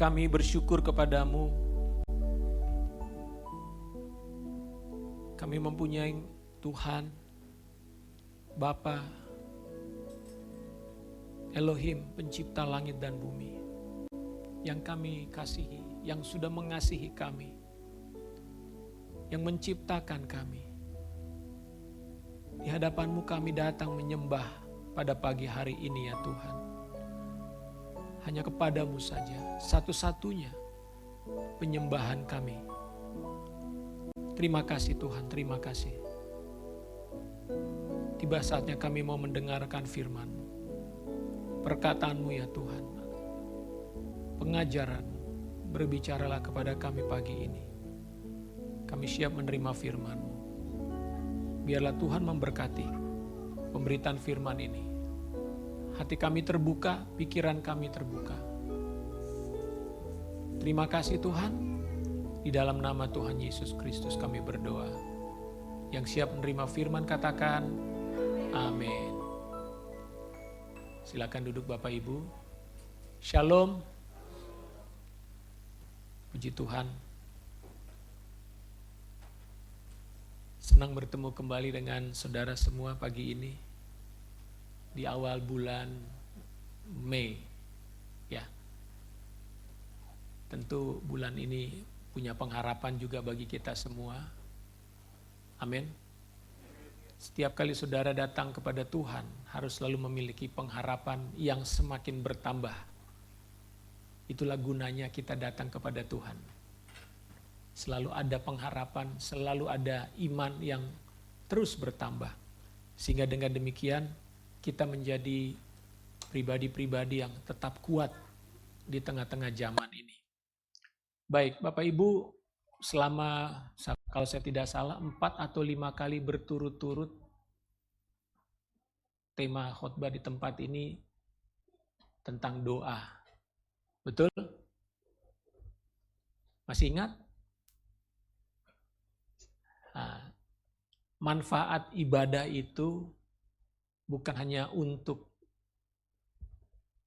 Kami bersyukur kepadamu. Kami mempunyai Tuhan, Bapa, Elohim, pencipta langit dan bumi, yang kami kasihi, yang sudah mengasihi kami, yang menciptakan kami. Di hadapan-Mu kami datang menyembah pada pagi hari ini ya Tuhan. Hanya kepadamu saja, satu-satunya penyembahan kami. Terima kasih Tuhan, terima kasih. Tiba saatnya kami mau mendengarkan firman-Mu, perkataan-Mu ya Tuhan. Pengajaran, berbicaralah kepada kami pagi ini. Kami siap menerima firman-Mu. Biarlah Tuhan memberkati pemberitaan firman ini. Hati kami terbuka, pikiran kami terbuka. Terima kasih Tuhan. Di dalam nama Tuhan Yesus Kristus kami berdoa. Yang siap menerima firman katakan, amin. Silakan duduk Bapak Ibu. Shalom. Puji Tuhan. Senang bertemu kembali dengan saudara semua pagi ini. Di awal bulan Mei, ya. Tentu bulan ini punya pengharapan juga bagi kita semua. Amin. Setiap kali saudara datang kepada Tuhan, harus selalu memiliki pengharapan yang semakin bertambah. Itulah gunanya kita datang kepada Tuhan. Selalu ada pengharapan, selalu ada iman yang terus bertambah. Sehingga dengan demikian, kita menjadi pribadi-pribadi yang tetap kuat di tengah-tengah zaman ini. Baik, Bapak Ibu, selama, kalau saya tidak salah, 4 atau 5 kali berturut-turut tema khotbah di tempat ini tentang doa. Betul? Masih ingat? Nah, manfaat ibadah itu bukan hanya untuk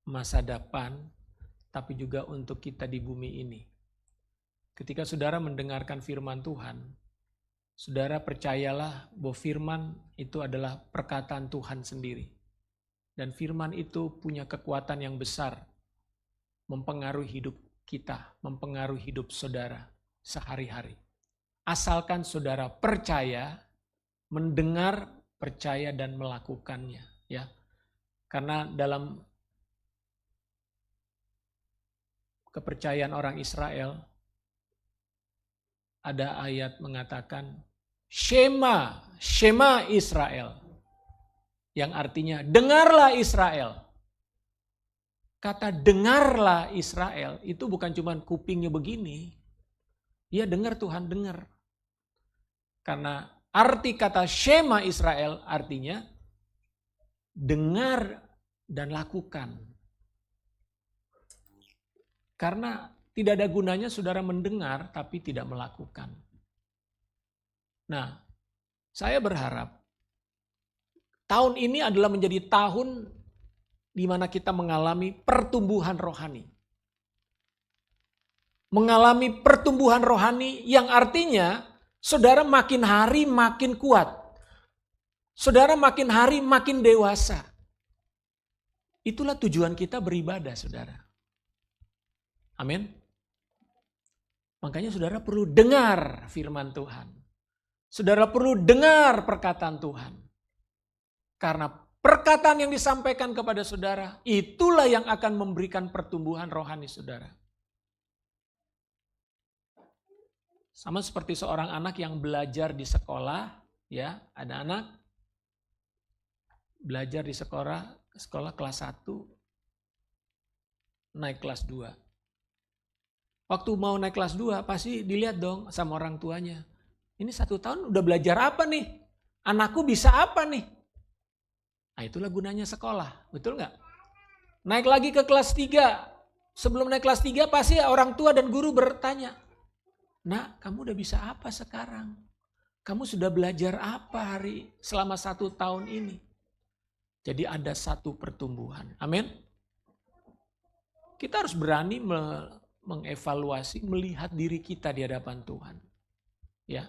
masa depan, tapi juga untuk kita di bumi ini. Ketika saudara mendengarkan firman Tuhan, saudara percayalah bahwa firman itu adalah perkataan Tuhan sendiri. Dan firman itu punya kekuatan yang besar, mempengaruhi hidup kita, mempengaruhi hidup saudara sehari-hari. Asalkan saudara percaya, mendengar, percaya dan melakukannya, ya. Karena dalam kepercayaan orang Israel ada ayat mengatakan Shema, Shema Israel, yang artinya dengarlah Israel. Kata dengarlah Israel itu bukan cuma kupingnya begini. Ya dengar Tuhan, dengar. Karena arti kata Shema Israel artinya dengar dan lakukan. Karena tidak ada gunanya saudara mendengar tapi tidak melakukan. Nah, saya berharap tahun ini adalah menjadi tahun di mana kita mengalami pertumbuhan rohani. Mengalami pertumbuhan rohani yang artinya saudara makin hari makin kuat. Saudara makin hari makin dewasa. Itulah tujuan kita beribadah, saudara. Amin. Makanya saudara perlu dengar firman Tuhan. Saudara perlu dengar perkataan Tuhan. Karena perkataan yang disampaikan kepada saudara, itulah yang akan memberikan pertumbuhan rohani saudara. Sama seperti seorang anak yang belajar di sekolah, ya, ada anak belajar di sekolah kelas 1, naik kelas 2. Waktu mau naik kelas 2 pasti dilihat dong sama orang tuanya. Ini 1 tahun udah belajar apa nih? Anakku bisa apa nih? Nah itulah gunanya sekolah, betul nggak? Naik lagi ke kelas 3. Sebelum naik kelas 3 pasti orang tua dan guru bertanya, "Nak, kamu udah bisa apa sekarang? Kamu sudah belajar apa selama 1 tahun ini?" Jadi ada satu pertumbuhan. Amin. Kita harus berani mengevaluasi, melihat diri kita di hadapan Tuhan. Ya,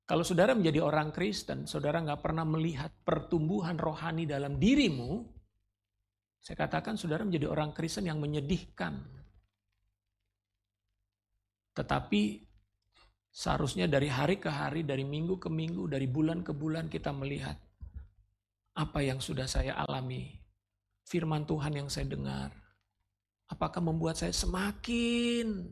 kalau saudara menjadi orang Kristen, saudara nggak pernah melihat pertumbuhan rohani dalam dirimu, saya katakan saudara menjadi orang Kristen yang menyedihkan. Tetapi seharusnya dari hari ke hari, dari minggu ke minggu, dari bulan ke bulan kita melihat apa yang sudah saya alami. Firman Tuhan yang saya dengar. Apakah membuat saya semakin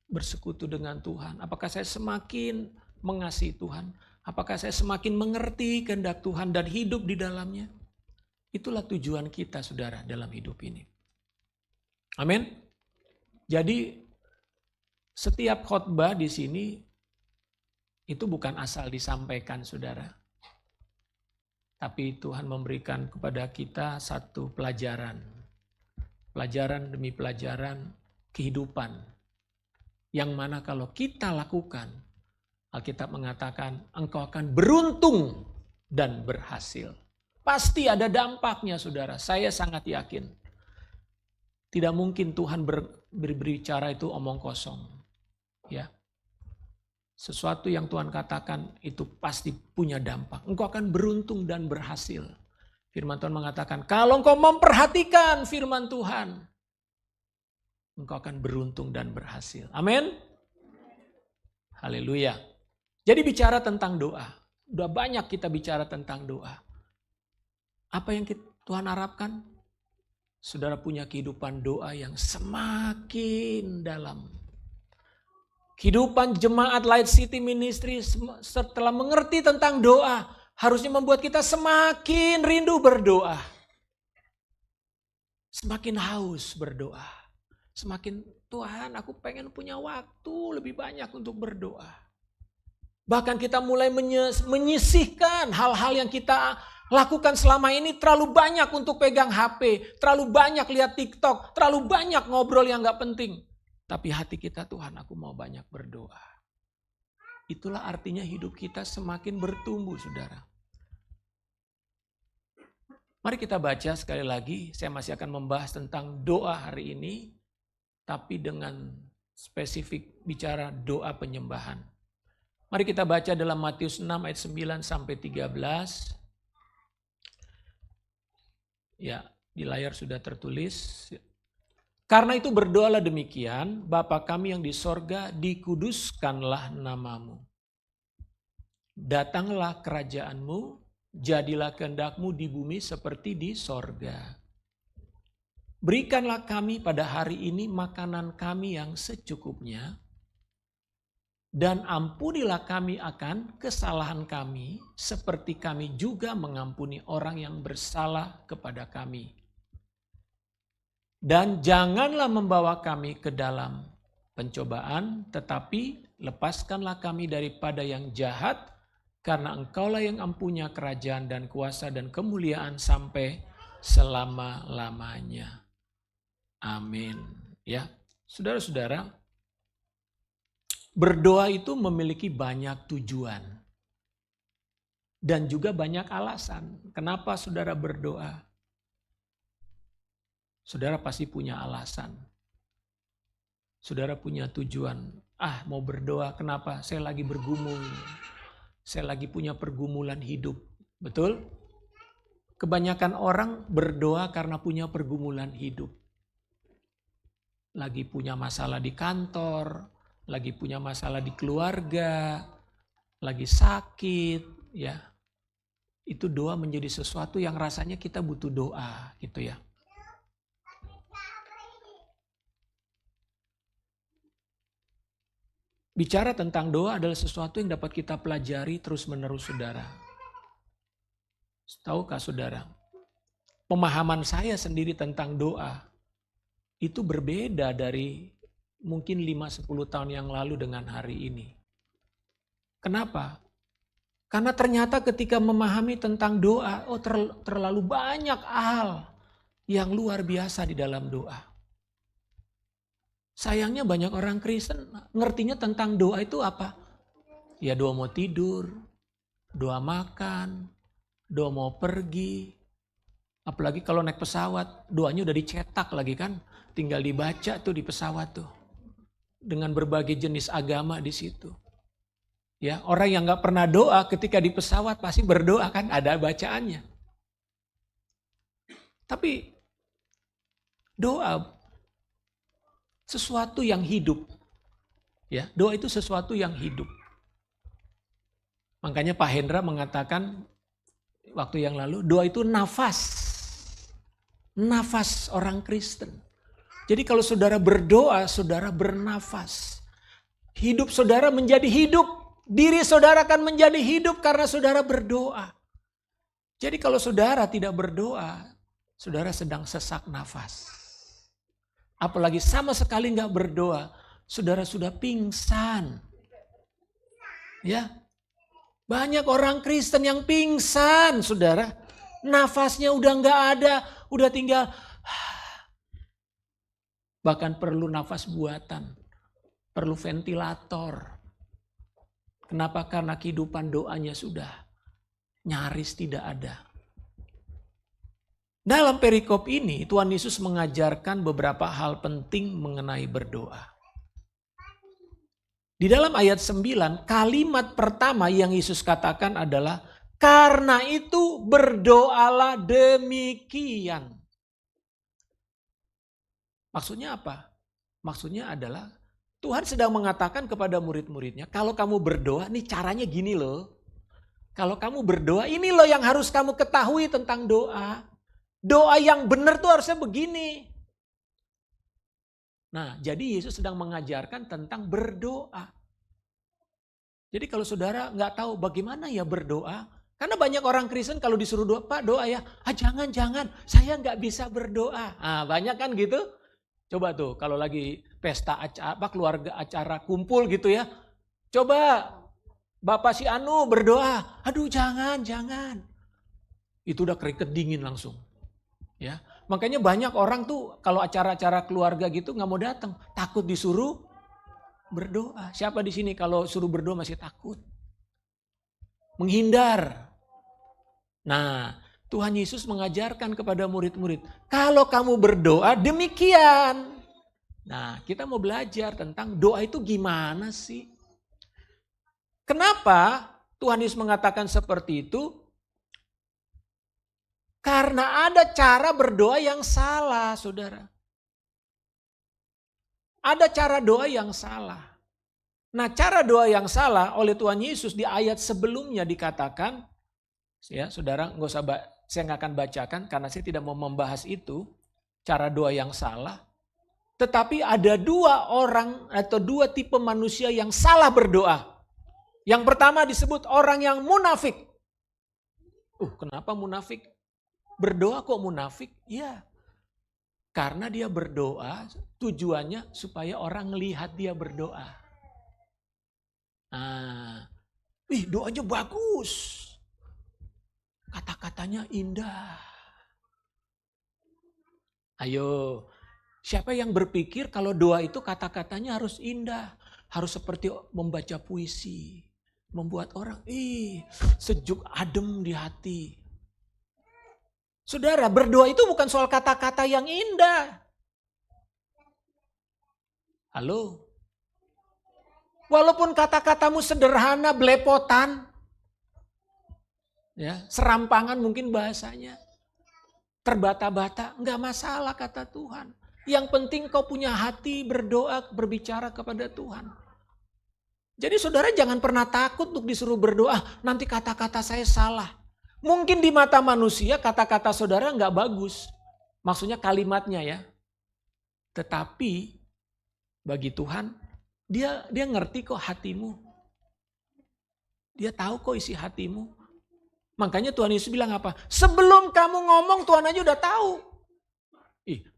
bersekutu dengan Tuhan? Apakah saya semakin mengasihi Tuhan? Apakah saya semakin mengerti kehendak Tuhan dan hidup di dalamnya? Itulah tujuan kita, saudara, dalam hidup ini. Amin. Jadi setiap khotbah di sini itu bukan asal disampaikan, saudara. Tapi Tuhan memberikan kepada kita satu pelajaran. Pelajaran demi pelajaran kehidupan. Yang mana kalau kita lakukan, Alkitab mengatakan engkau akan beruntung dan berhasil. Pasti ada dampaknya, saudara. Saya sangat yakin. Tidak mungkin Tuhan berbicara itu omong kosong. Ya. Sesuatu yang Tuhan katakan itu pasti punya dampak. Engkau akan beruntung dan berhasil. Firman Tuhan mengatakan, kalau engkau memperhatikan firman Tuhan, engkau akan beruntung dan berhasil. Amin. Haleluya. Jadi bicara tentang doa. Udah banyak kita bicara tentang doa. Apa yang Tuhan harapkan? Saudara punya kehidupan doa yang semakin dalam. Kehidupan jemaat Light City Ministry setelah mengerti tentang doa, harusnya membuat kita semakin rindu berdoa. Semakin haus berdoa. Semakin, Tuhan, aku pengen punya waktu lebih banyak untuk berdoa. Bahkan kita mulai menyisihkan hal-hal yang kita lakukan selama ini, terlalu banyak untuk pegang HP, terlalu banyak lihat TikTok, terlalu banyak ngobrol yang gak penting. Tapi hati kita, Tuhan, aku mau banyak berdoa. Itulah artinya hidup kita semakin bertumbuh, saudara. Mari kita baca sekali lagi, saya masih akan membahas tentang doa hari ini, tapi dengan spesifik bicara doa penyembahan. Mari kita baca dalam Matius 6 ayat 9 sampai 13. Ya, di layar sudah tertulis. Karena itu berdoalah demikian, Bapa kami yang di sorga, dikuduskanlah namamu. Datanglah kerajaanmu, jadilah kehendakmu di bumi seperti di sorga. Berikanlah kami pada hari ini makanan kami yang secukupnya, dan ampunilah kami akan kesalahan kami, seperti kami juga mengampuni orang yang bersalah kepada kami. Dan janganlah membawa kami ke dalam pencobaan, tetapi lepaskanlah kami daripada yang jahat, karena Engkaulah yang mempunyai kerajaan dan kuasa dan kemuliaan sampai selama-lamanya. Amin. Ya, saudara-saudara, berdoa itu memiliki banyak tujuan dan juga banyak alasan. Kenapa saudara berdoa? Saudara pasti punya alasan. Saudara punya tujuan. Mau berdoa, kenapa? Saya lagi bergumul. Saya lagi punya pergumulan hidup. Betul? Kebanyakan orang berdoa karena punya pergumulan hidup. Lagi punya masalah di kantor, lagi punya masalah di keluarga, lagi sakit, ya. Itu doa menjadi sesuatu yang rasanya kita butuh doa, gitu ya. Bicara tentang doa adalah sesuatu yang dapat kita pelajari terus-menerus, saudara. Tahukah saudara, pemahaman saya sendiri tentang doa itu berbeda dari mungkin 5-10 tahun yang lalu dengan hari ini. Kenapa? Karena ternyata ketika memahami tentang doa, terlalu banyak hal yang luar biasa di dalam doa. Sayangnya banyak orang Kristen ngertinya tentang doa itu apa? Ya doa mau tidur, doa makan, doa mau pergi, Apalagi kalau naik pesawat, doanya udah dicetak lagi kan. Tinggal dibaca tuh di pesawat tuh. Dengan berbagai jenis agama di situ. Ya, orang yang nggak pernah doa ketika di pesawat pasti berdoa kan, ada bacaannya. Tapi doa sesuatu yang hidup. Ya, doa itu sesuatu yang hidup. Makanya Pak Hendra mengatakan waktu yang lalu, doa itu nafas. Nafas orang Kristen. Jadi kalau saudara berdoa, saudara bernafas. Hidup saudara menjadi hidup. Diri saudara akan menjadi hidup karena saudara berdoa. Jadi kalau saudara tidak berdoa, saudara sedang sesak nafas. Apalagi sama sekali nggak berdoa, saudara sudah pingsan. Ya, banyak orang Kristen yang pingsan, saudara. Nafasnya udah nggak ada, udah tinggal. Bahkan perlu nafas buatan, perlu ventilator. Kenapa? Karena kehidupan doanya sudah nyaris tidak ada. Dalam perikop ini Tuhan Yesus mengajarkan beberapa hal penting mengenai berdoa. Di dalam ayat 9, kalimat pertama yang Yesus katakan adalah, karena itu berdoalah demikian. Maksudnya apa? Maksudnya adalah Tuhan sedang mengatakan kepada murid-muridnya, kalau kamu berdoa, nih caranya gini loh. Kalau kamu berdoa, ini loh yang harus kamu ketahui tentang doa. Doa yang benar tuh harusnya begini. Nah, jadi Yesus sedang mengajarkan tentang berdoa. Jadi kalau saudara nggak tahu bagaimana ya berdoa, karena banyak orang Kristen kalau disuruh doa, Pak doa ya, jangan, saya nggak bisa berdoa. Banyak kan gitu. Coba tuh kalau lagi pesta acara, keluarga acara kumpul gitu ya. Coba Bapak si Anu berdoa, aduh jangan. Itu udah keringet dingin langsung. Ya, makanya banyak orang tuh kalau acara-acara keluarga gitu nggak mau datang, takut disuruh berdoa. Siapa di sini kalau suruh berdoa masih takut? Menghindar. Nah, Tuhan Yesus mengajarkan kepada murid-murid, kalau kamu berdoa demikian. Nah, kita mau belajar tentang doa itu gimana sih? Kenapa Tuhan Yesus mengatakan seperti itu? Karena ada cara berdoa yang salah, saudara. Ada cara doa yang salah. Nah, cara doa yang salah oleh Tuhan Yesus di ayat sebelumnya dikatakan, ya saudara, saya nggak akan bacakan karena saya tidak mau membahas itu, cara doa yang salah. Tetapi ada dua orang atau dua tipe manusia yang salah berdoa. Yang pertama disebut orang yang munafik. Kenapa munafik? Berdoa kok munafik? Iya. Karena dia berdoa tujuannya supaya orang melihat dia berdoa. Doanya bagus. Kata-katanya indah. Ayo, siapa yang berpikir kalau doa itu kata-katanya harus indah. Harus seperti membaca puisi. Membuat orang sejuk adem di hati. Saudara, berdoa itu bukan soal kata-kata yang indah. Halo? Walaupun kata-katamu sederhana, belepotan. Ya, serampangan mungkin bahasanya. Terbata-bata, enggak masalah kata Tuhan. Yang penting kau punya hati berdoa, berbicara kepada Tuhan. Jadi saudara jangan pernah takut untuk disuruh berdoa, nanti kata-kata saya salah. Mungkin di mata manusia kata-kata saudara enggak bagus. Maksudnya kalimatnya ya. Tetapi bagi Tuhan, dia ngerti kok hatimu. Dia tahu kok isi hatimu. Makanya Tuhan Yesus bilang apa? Sebelum kamu ngomong Tuhan aja udah tahu.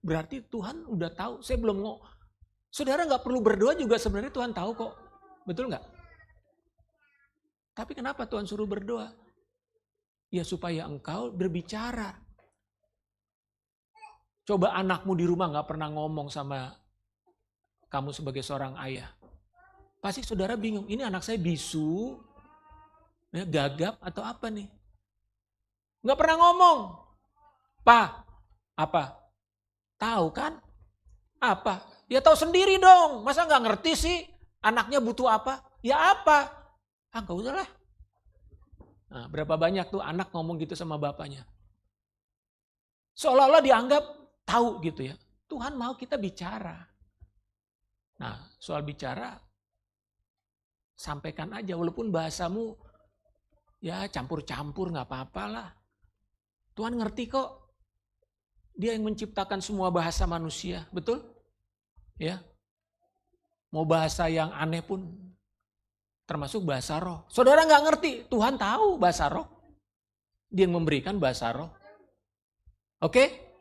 Berarti Tuhan udah tahu. Saya belum ngomong. Saudara nggak perlu berdoa juga sebenarnya Tuhan tahu kok. Betul nggak? Tapi kenapa Tuhan suruh berdoa? Ya supaya engkau berbicara. Coba anakmu di rumah nggak pernah ngomong sama kamu sebagai seorang ayah. Pasti saudara bingung. Ini anak saya bisu, gagap atau apa nih? Nggak pernah ngomong. Pa, apa? Tahu kan? Apa? Ya tahu sendiri dong. Masa nggak ngerti sih anaknya butuh apa? Ya apa? Ah nggak usah lah. Nah, berapa banyak tuh anak ngomong gitu sama bapaknya. Seolah-olah dianggap tahu gitu ya. Tuhan mau kita bicara. Nah, soal bicara, sampaikan aja. Walaupun bahasamu ya campur-campur gak apa-apa lah. Tuhan ngerti kok. Dia yang menciptakan semua bahasa manusia. Betul? Ya. Mau bahasa yang aneh pun termasuk bahasa roh. Saudara gak ngerti. Tuhan tahu bahasa roh. Dia yang memberikan bahasa roh. Oke?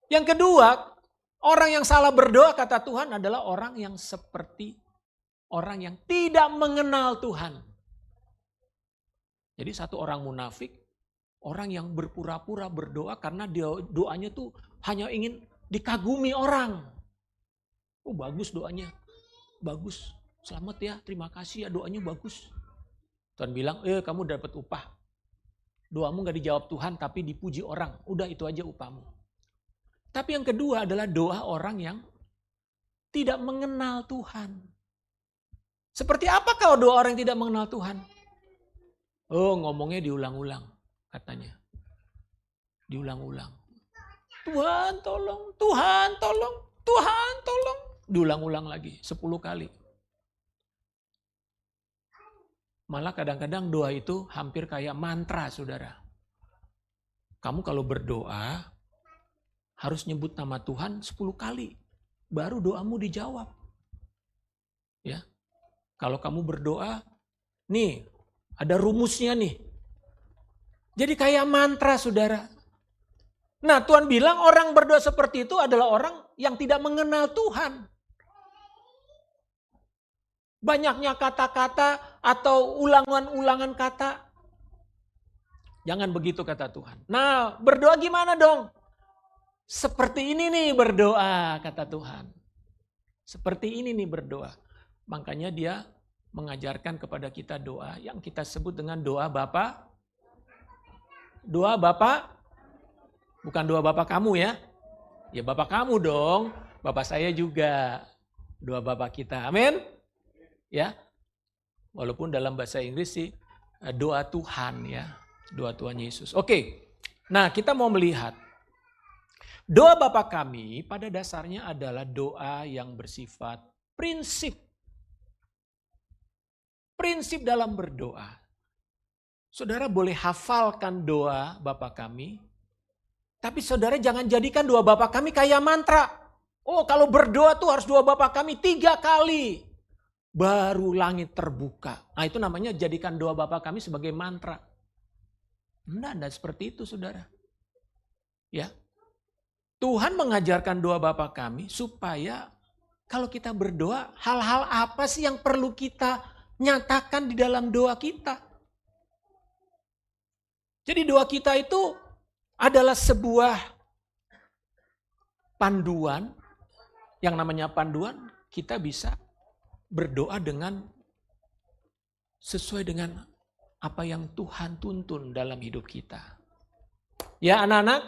Yang kedua, orang yang salah berdoa kata Tuhan adalah orang yang seperti orang yang tidak mengenal Tuhan. Jadi satu orang munafik, orang yang berpura-pura berdoa karena doanya tuh hanya ingin dikagumi orang. Oh bagus doanya, bagus, selamat ya, terima kasih ya doanya bagus. Tuhan bilang, kamu dapat upah. Doamu gak dijawab Tuhan tapi dipuji orang. Udah itu aja upahmu. Tapi yang kedua adalah doa orang yang tidak mengenal Tuhan. Seperti apa kalau doa orang yang tidak mengenal Tuhan? Oh ngomongnya diulang-ulang katanya. Diulang-ulang. Tuhan tolong, Tuhan tolong, Tuhan tolong. Diulang-ulang lagi 10 kali. Malah kadang-kadang doa itu hampir kayak mantra, saudara. Kamu kalau berdoa harus nyebut nama Tuhan 10 kali. Baru doamu dijawab. Ya. Kalau kamu berdoa, nih ada rumusnya nih. Jadi kayak mantra, saudara. Nah Tuhan bilang orang berdoa seperti itu adalah orang yang tidak mengenal Tuhan. Banyaknya kata-kata atau ulangan-ulangan kata. Jangan begitu kata Tuhan. Nah berdoa gimana dong? Seperti ini nih berdoa kata Tuhan. Seperti ini nih berdoa. Makanya dia mengajarkan kepada kita doa yang kita sebut dengan doa Bapa. Doa Bapa. Bukan doa Bapa kamu ya. Ya Bapa kamu dong. Bapa saya juga. Doa Bapa kita. Amin. Ya, walaupun dalam bahasa Inggris sih doa Tuhan ya, doa Tuhan Yesus. Oke, nah kita mau melihat doa Bapa kami pada dasarnya adalah doa yang bersifat prinsip. Prinsip dalam berdoa. Saudara boleh hafalkan doa Bapa kami, tapi saudara jangan jadikan doa Bapa kami kayak mantra. Oh kalau berdoa tuh harus doa Bapa kami 3 kali. Baru langit terbuka. Nah itu namanya jadikan doa Bapa kami sebagai mantra. Enggak seperti itu saudara. Ya, Tuhan mengajarkan doa Bapa kami supaya kalau kita berdoa hal-hal apa sih yang perlu kita nyatakan di dalam doa kita. Jadi doa kita itu adalah sebuah panduan. Yang namanya panduan kita bisa berdoa dengan sesuai dengan apa yang Tuhan tuntun dalam hidup kita. Ya anak-anak?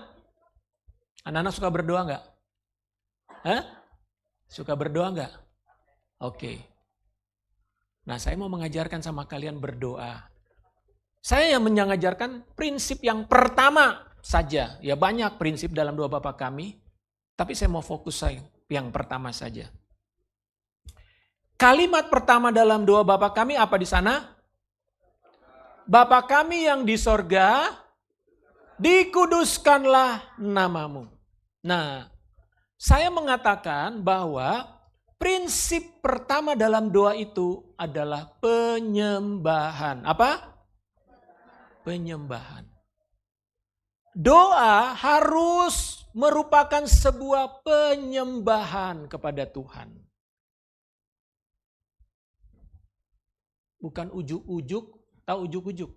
Anak-anak suka berdoa enggak? Hah? Suka berdoa enggak? Oke. Nah saya mau mengajarkan sama kalian berdoa. Saya yang mengajarkan prinsip yang pertama saja. Ya banyak prinsip dalam doa Bapa kami. Tapi saya mau fokus yang pertama saja. Kalimat pertama dalam doa Bapa kami apa di sana? Bapa kami yang di sorga, dikuduskanlah namamu. Nah, saya mengatakan bahwa prinsip pertama dalam doa itu adalah penyembahan. Apa? Penyembahan. Doa harus merupakan sebuah penyembahan kepada Tuhan. Bukan ujuk-ujuk, tahu ujuk-ujuk?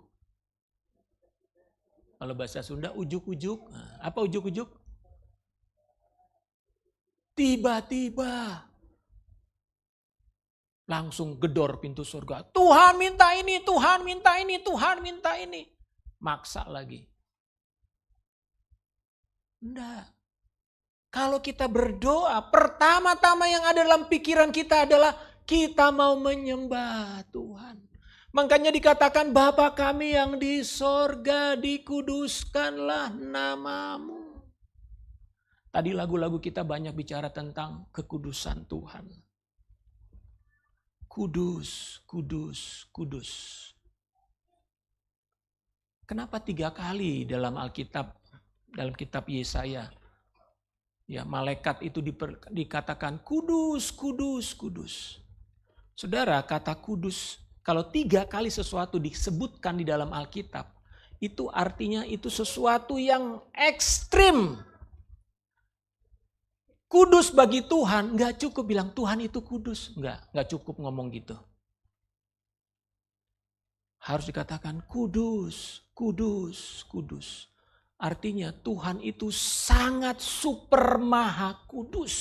Kalau bahasa Sunda ujuk-ujuk, apa ujuk-ujuk? Tiba-tiba langsung gedor pintu surga. Tuhan minta ini, Tuhan minta ini, Tuhan minta ini. Maksa lagi. Enggak. Kalau kita berdoa, pertama-tama yang ada dalam pikiran kita adalah kita mau menyembah Tuhan. Makanya dikatakan Bapa kami yang di sorga, dikuduskanlah namamu. Tadi lagu-lagu kita banyak bicara tentang kekudusan Tuhan. Kudus, kudus, kudus. Kenapa 3 kali dalam Alkitab, dalam kitab Yesaya, ya malaikat itu dikatakan kudus, kudus, kudus. Saudara, kata kudus, kalau 3 kali sesuatu disebutkan di dalam Alkitab, itu artinya itu sesuatu yang ekstrim. Kudus bagi Tuhan, gak cukup bilang Tuhan itu kudus. Gak cukup ngomong gitu. Harus dikatakan kudus, kudus, kudus. Artinya Tuhan itu sangat super maha kudus.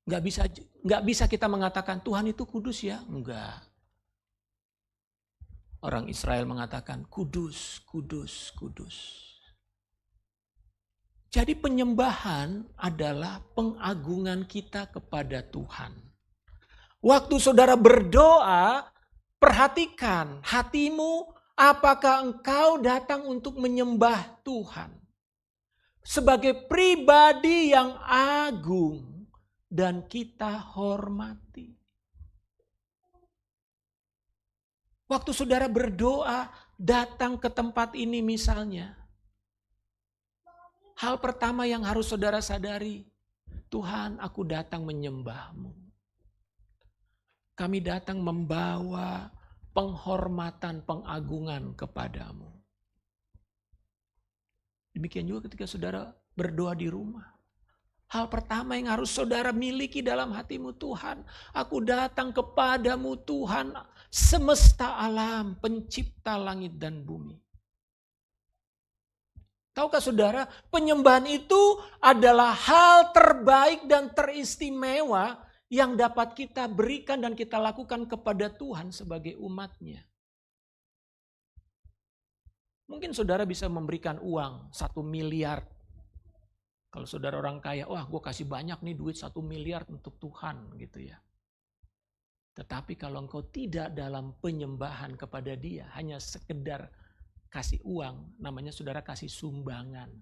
Gak bisa kita mengatakan Tuhan itu kudus ya. Enggak. Orang Israel mengatakan kudus, kudus, kudus. Jadi penyembahan adalah pengagungan kita kepada Tuhan. Waktu saudara berdoa, perhatikan hatimu, apakah engkau datang untuk menyembah Tuhan sebagai pribadi yang agung dan kita hormati. Waktu saudara berdoa, datang ke tempat ini misalnya, hal pertama yang harus saudara sadari, Tuhan, aku datang menyembah-Mu. Kami datang membawa penghormatan, pengagungan kepadamu. Demikian juga ketika saudara berdoa di rumah. Hal pertama yang harus saudara miliki dalam hatimu, Tuhan, aku datang kepadamu Tuhan, semesta alam, pencipta langit dan bumi. Tahukah saudara, penyembahan itu adalah hal terbaik dan teristimewa yang dapat kita berikan dan kita lakukan kepada Tuhan sebagai umatnya. Mungkin saudara bisa memberikan uang 1 miliar. Kalau saudara orang kaya, wah gue kasih banyak nih duit 1 miliar untuk Tuhan gitu ya. Tetapi kalau engkau tidak dalam penyembahan kepada Dia, hanya sekedar kasih uang, namanya saudara kasih sumbangan.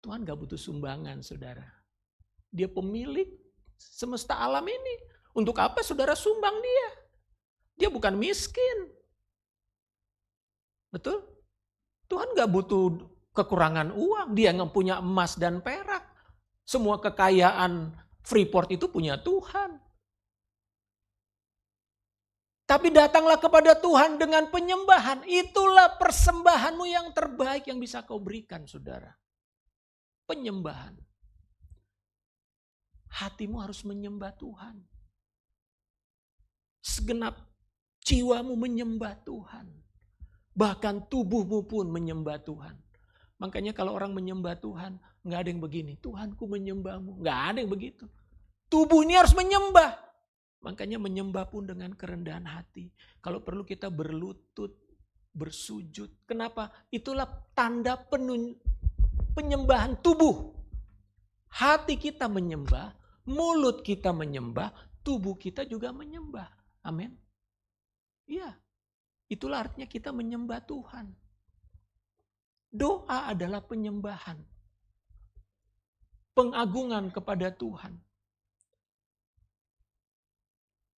Tuhan gak butuh sumbangan saudara. Dia pemilik semesta alam ini. Untuk apa saudara sumbang dia? Dia bukan miskin. Betul? Tuhan gak butuh kekurangan uang. Dia gak punya emas dan perak. Semua kekayaan Freeport itu punya Tuhan. Tapi datanglah kepada Tuhan dengan penyembahan. Itulah persembahanmu yang terbaik yang bisa kau berikan, saudara. Penyembahan. Hatimu harus menyembah Tuhan. Segenap jiwamu menyembah Tuhan. Bahkan tubuhmu pun menyembah Tuhan. Makanya kalau orang menyembah Tuhan, gak ada yang begini. Tuhanku menyembahmu. Gak ada yang begitu. Tubuh ini harus menyembah. Makanya menyembah pun dengan kerendahan hati. Kalau perlu kita berlutut, bersujud. Kenapa? Itulah tanda penyembahan tubuh. Hati kita menyembah, mulut kita menyembah, tubuh kita juga menyembah. Amin. Iya, itulah artinya kita menyembah Tuhan. Doa adalah penyembahan. Pengagungan kepada Tuhan.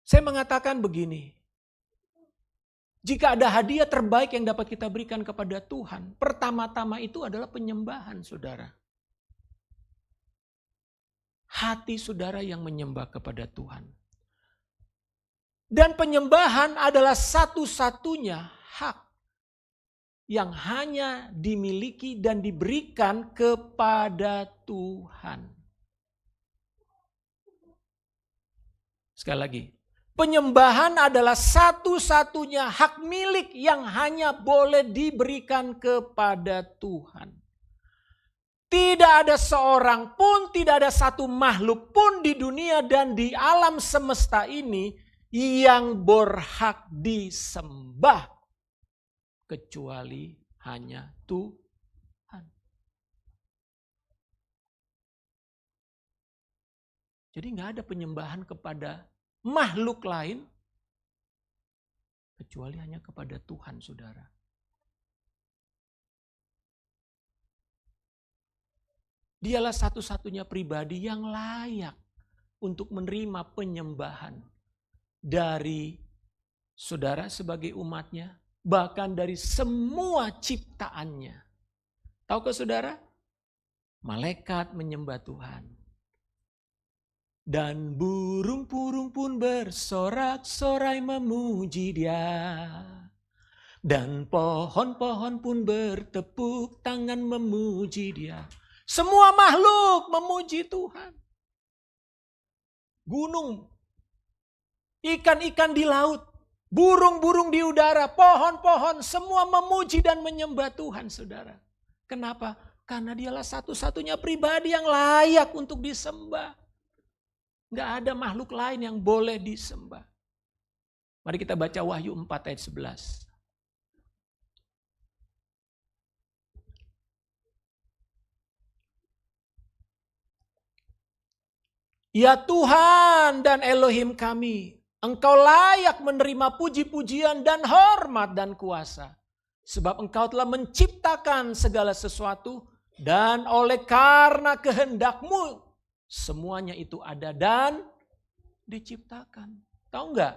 Saya mengatakan begini, jika ada hadiah terbaik yang dapat kita berikan kepada Tuhan, pertama-tama itu adalah penyembahan, saudara. Hati saudara yang menyembah kepada Tuhan. Dan penyembahan adalah satu-satunya hak yang hanya dimiliki dan diberikan kepada Tuhan. Sekali lagi. Penyembahan adalah satu-satunya hak milik yang hanya boleh diberikan kepada Tuhan. Tidak ada seorang pun, tidak ada satu makhluk pun di dunia dan di alam semesta ini yang berhak disembah. Kecuali hanya Tuhan. Jadi nggak ada penyembahan kepada makhluk lain kecuali hanya kepada Tuhan, saudara. Dialah satu-satunya pribadi yang layak untuk menerima penyembahan dari saudara sebagai umatnya, bahkan dari semua ciptaannya. Tahukah saudara? Malaikat menyembah Tuhan. Dan burung-burung pun bersorak-sorai memuji Dia. Dan pohon-pohon pun bertepuk tangan memuji Dia. Semua makhluk memuji Tuhan. Gunung, ikan-ikan di laut, burung-burung di udara, pohon-pohon, semua memuji dan menyembah Tuhan, saudara. Kenapa? Karena Dialah satu-satunya pribadi yang layak untuk disembah. Nggak ada makhluk lain yang boleh disembah. Mari kita baca Wahyu 4 ayat 11. Ya Tuhan dan Elohim kami, Engkau layak menerima puji-pujian dan hormat dan kuasa. Sebab Engkau telah menciptakan segala sesuatu dan oleh karena kehendak-Mu semuanya itu ada dan diciptakan. Tahu nggak?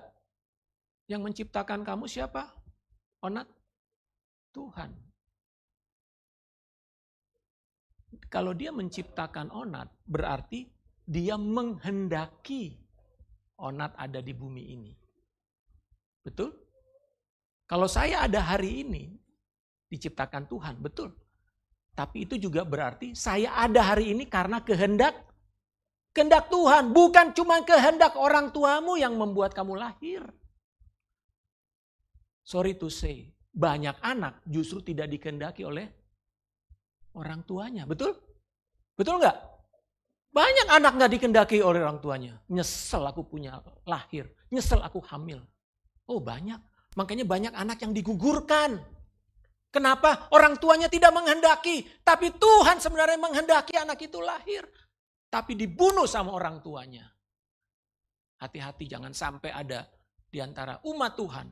Yang menciptakan kamu siapa? Onat? Tuhan. Kalau Dia menciptakan Onat, berarti Dia menghendaki Onat ada di bumi ini. Betul? Kalau saya ada hari ini, diciptakan Tuhan, betul. Tapi itu juga berarti saya ada hari ini karena kehendak Tuhan, bukan cuma kehendak orang tuamu yang membuat kamu lahir. Sorry to say, banyak anak justru tidak dikehendaki oleh orang tuanya. Betul? Betul nggak? Banyak anak nggak dikehendaki oleh orang tuanya. Nyesel aku punya lahir, nyesel aku hamil. Oh banyak, makanya banyak anak yang digugurkan. Kenapa? Orang tuanya tidak menghendaki, tapi Tuhan sebenarnya menghendaki anak itu lahir. Tapi dibunuh sama orang tuanya. Hati-hati jangan sampai ada di antara umat Tuhan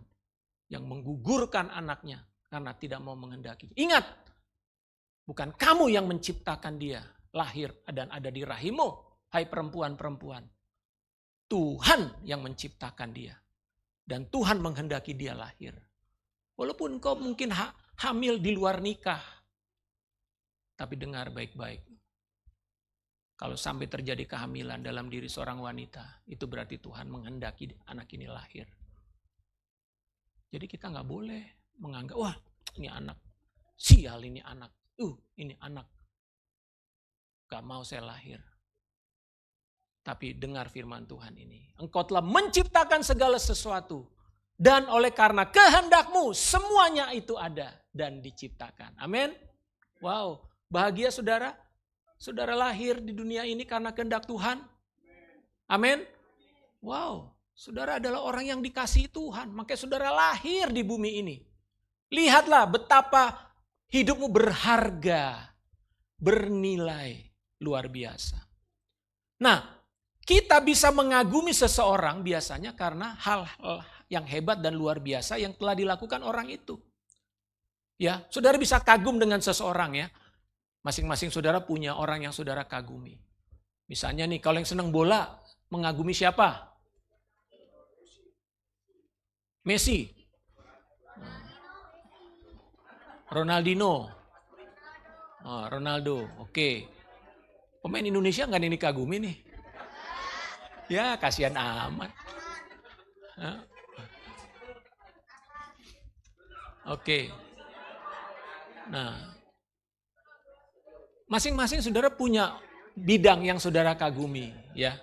yang menggugurkan anaknya karena tidak mau menghendaki. Ingat, bukan kamu yang menciptakan dia lahir dan ada di rahimmu, hai perempuan-perempuan. Tuhan yang menciptakan dia. Dan Tuhan menghendaki dia lahir. Walaupun kau mungkin hamil di luar nikah. Tapi dengar baik-baik. Kalau sampai terjadi kehamilan dalam diri seorang wanita, itu berarti Tuhan menghendaki anak ini lahir. Jadi kita nggak boleh menganggap, wah ini anak, sial ini anak, ini anak. Gak mau saya lahir. Tapi dengar firman Tuhan ini. Engkau telah menciptakan segala sesuatu. Dan oleh karena kehendak-Mu, semuanya itu ada dan diciptakan. Amin. Wow, bahagia saudara. Saudara lahir di dunia ini karena kehendak Tuhan. Amin. Wow, saudara adalah orang yang dikasihi Tuhan. Makanya saudara lahir di bumi ini. Lihatlah betapa hidupmu berharga, bernilai, luar biasa. Nah, kita bisa mengagumi seseorang biasanya karena hal-hal yang hebat dan luar biasa yang telah dilakukan orang itu. Ya, saudara bisa kagum dengan seseorang ya. Masing-masing saudara punya orang yang saudara kagumi. Misalnya nih, kalau yang senang bola, mengagumi siapa? Messi. Ronaldinho. Ronaldo, oke. Pemain Indonesia nggak ini kagumi nih? Ya, kasihan amat. Oke. Nah, masing-masing saudara punya bidang yang saudara kagumi, ya.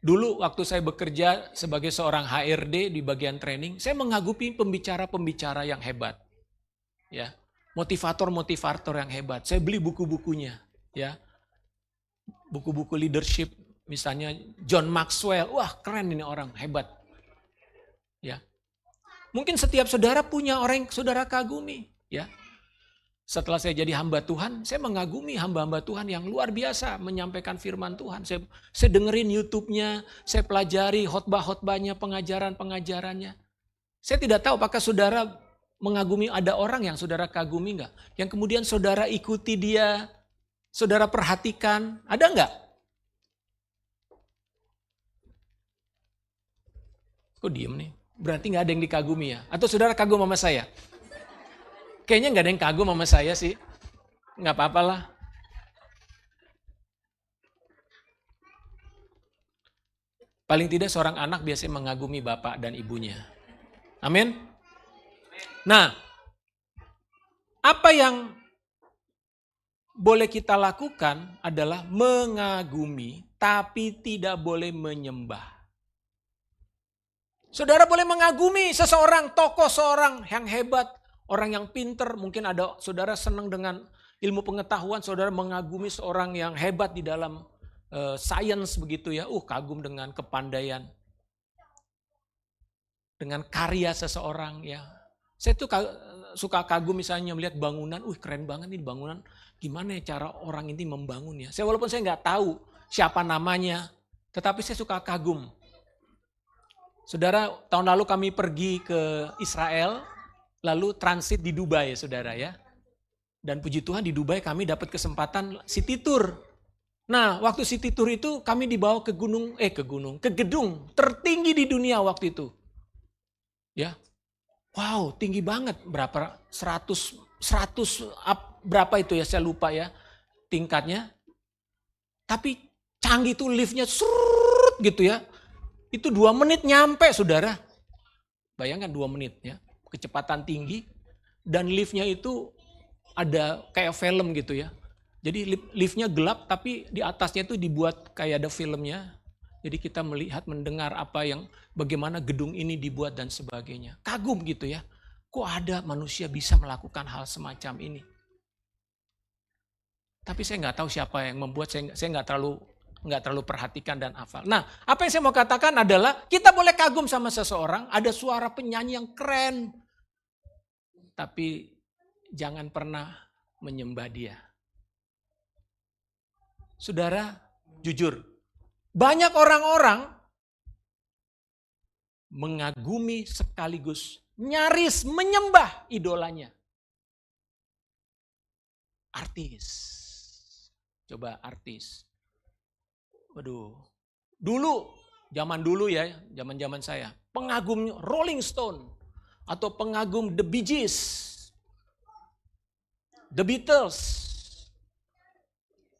Dulu waktu saya bekerja sebagai seorang HRD di bagian training, saya mengagumi pembicara-pembicara yang hebat. Ya, motivator-motivator yang hebat. Saya beli buku-bukunya, ya. Buku-buku leadership, misalnya John Maxwell. Wah, keren ini orang, hebat. Ya. Mungkin setiap saudara punya orang yang saudara kagumi, ya. Setelah saya jadi hamba Tuhan, saya mengagumi hamba-hamba Tuhan yang luar biasa menyampaikan firman Tuhan. Saya dengerin YouTube-nya, saya pelajari khotbah-khotbahnya, pengajaran-pengajarannya. Saya tidak tahu apakah saudara mengagumi, ada orang yang saudara kagumi enggak? Yang kemudian saudara ikuti dia, saudara perhatikan, ada enggak? Kok diem nih? Berarti enggak ada yang dikagumi ya? Atau saudara kagum sama saya? Kayaknya enggak ada yang kagum sama saya sih. Enggak apa-apa lah. Paling tidak seorang anak biasanya mengagumi bapak dan ibunya. Amin. Nah, apa yang boleh kita lakukan adalah mengagumi, tapi tidak boleh menyembah. Saudara boleh mengagumi seseorang, tokoh seorang yang hebat, orang yang pinter. Mungkin ada saudara senang dengan ilmu pengetahuan, saudara mengagumi seorang yang hebat di dalam sains begitu ya. Kagum dengan kepandaian, dengan karya seseorang ya. Saya tuh suka kagum misalnya melihat bangunan, keren banget nih bangunan. Gimana ya cara orang ini membangunnya? Walaupun saya nggak tahu siapa namanya, tetapi saya suka kagum. Saudara, tahun lalu kami pergi ke Israel, lalu transit di Dubai, saudara ya. Dan puji Tuhan di Dubai kami dapat kesempatan city tour. Nah, waktu city tour itu kami dibawa ke gedung tertinggi di dunia waktu itu. Ya. Wow, tinggi banget. Berapa? 100 berapa itu ya, saya lupa ya tingkatnya. Tapi canggih tuh liftnya surut gitu ya. Itu 2 menit nyampe, saudara. Bayangkan 2 menit ya. Kecepatan tinggi. Dan liftnya itu ada kayak film gitu ya. Jadi liftnya gelap tapi di atasnya itu dibuat kayak ada filmnya. Jadi kita melihat, mendengar bagaimana gedung ini dibuat dan sebagainya. Kagum gitu ya. Kok ada manusia bisa melakukan hal semacam ini? Tapi saya nggak tahu siapa yang membuat, saya nggak terlalu perhatikan dan hafal. Nah, apa yang saya mau katakan adalah kita boleh kagum sama seseorang, ada suara penyanyi yang keren. Tapi jangan pernah menyembah dia. Saudara, jujur, banyak orang-orang mengagumi sekaligus nyaris menyembah idolanya. Artis. Coba artis. Waduh. Zaman dulu ya, zaman saya. Pengagum Rolling Stone. Atau pengagum The Bee Gees. The Beatles.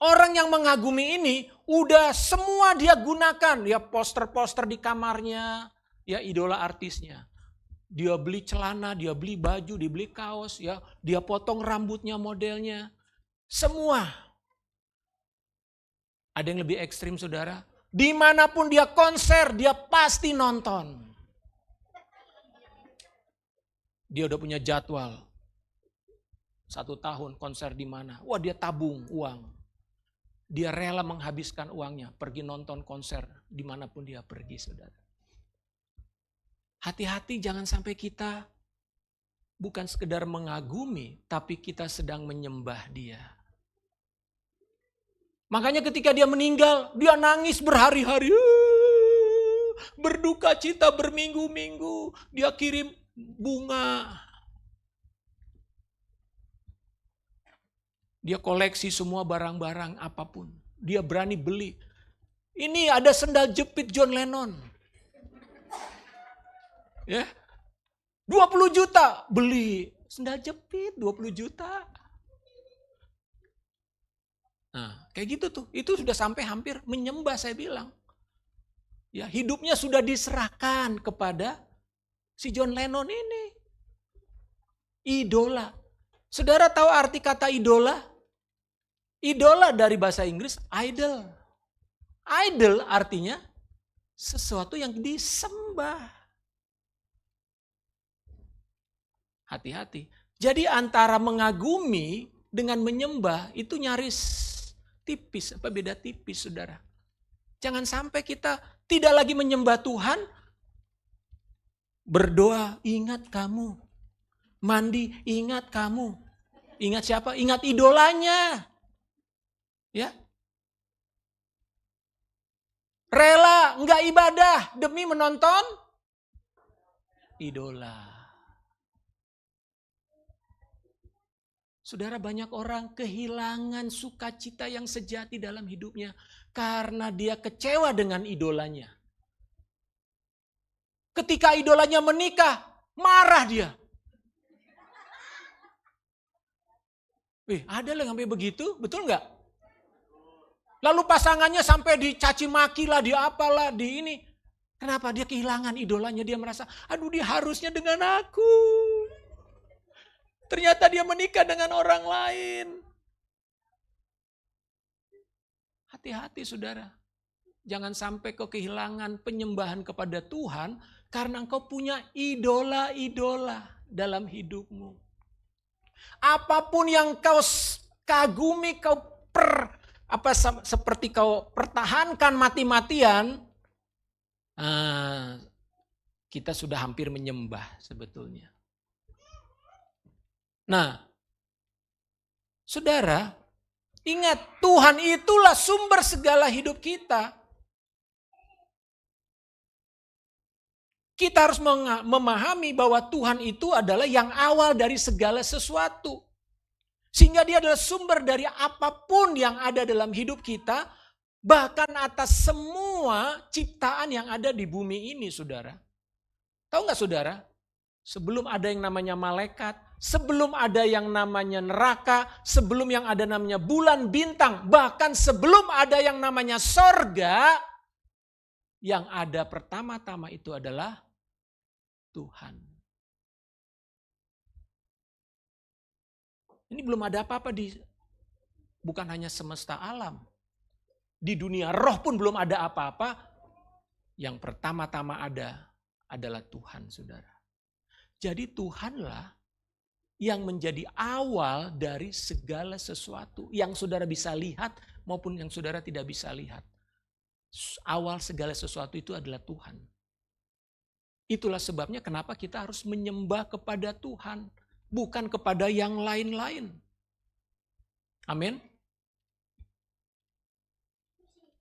Orang yang mengagumi ini udah semua dia gunakan. Ya poster-poster di kamarnya, ya idola artisnya. Dia beli celana, dia beli baju, dia beli kaos, ya dia potong rambutnya modelnya. Semua. Ada yang lebih ekstrim, saudara. Dimanapun dia konser, dia pasti nonton. Dia udah punya jadwal. 1 tahun konser di mana. Wah, dia tabung uang. Dia rela menghabiskan uangnya pergi nonton konser dimanapun dia pergi, saudara. Hati-hati jangan sampai kita bukan sekedar mengagumi, tapi kita sedang menyembah dia. Makanya ketika dia meninggal, dia nangis berhari-hari. Berduka cita berminggu-minggu. Dia kirim bunga. Dia koleksi semua barang-barang apapun. Dia berani beli. Ini ada sendal jepit John Lennon. Ya. 20 juta beli sendal jepit 20 juta. Nah, kayak gitu tuh. Itu sudah sampai hampir menyembah, saya bilang. Ya, hidupnya sudah diserahkan kepada si John Lennon ini. Idola. Saudara tahu arti kata idola? Idola dari bahasa Inggris idol. Idol artinya sesuatu yang disembah. Hati-hati. Jadi antara mengagumi dengan menyembah itu nyaris tipis. Beda tipis, saudara. Jangan sampai kita tidak lagi menyembah Tuhan. Berdoa, ingat kamu. Mandi, ingat kamu. Ingat siapa? Ingat idolanya. Ya. Rela enggak ibadah demi menonton idola. Saudara, banyak orang kehilangan sukacita yang sejati dalam hidupnya karena dia kecewa dengan idolanya. Ketika idolanya menikah, marah dia. Ada yang sampai begitu, betul nggak? Lalu pasangannya sampai dicaci maki lah, di apalah, di ini. Kenapa? Dia kehilangan idolanya, dia merasa, aduh dia harusnya dengan aku. Ternyata dia menikah dengan orang lain. Hati-hati saudara. Jangan sampai kau kehilangan penyembahan kepada Tuhan karena engkau punya idola-idola dalam hidupmu. Apapun yang kau kagumi, kau seperti kau pertahankan mati-matian, kita sudah hampir menyembah sebetulnya. Nah, saudara, ingat Tuhan itulah sumber segala hidup kita. Kita harus memahami bahwa Tuhan itu adalah yang awal dari segala sesuatu. Sehingga dia adalah sumber dari apapun yang ada dalam hidup kita, bahkan atas semua ciptaan yang ada di bumi ini, saudara. Tahu nggak saudara? Sebelum ada yang namanya malaikat, sebelum ada yang namanya neraka, sebelum yang ada namanya bulan, bintang, bahkan sebelum ada yang namanya sorga, yang ada pertama-tama itu adalah Tuhan. Ini belum ada apa-apa bukan hanya semesta alam. Di dunia roh pun belum ada apa-apa. Yang pertama-tama ada adalah Tuhan, saudara. Jadi Tuhanlah yang menjadi awal dari segala sesuatu yang saudara bisa lihat maupun yang saudara tidak bisa lihat. Awal segala sesuatu itu adalah Tuhan. Itulah sebabnya kenapa kita harus menyembah kepada Tuhan, bukan kepada yang lain-lain. Amin.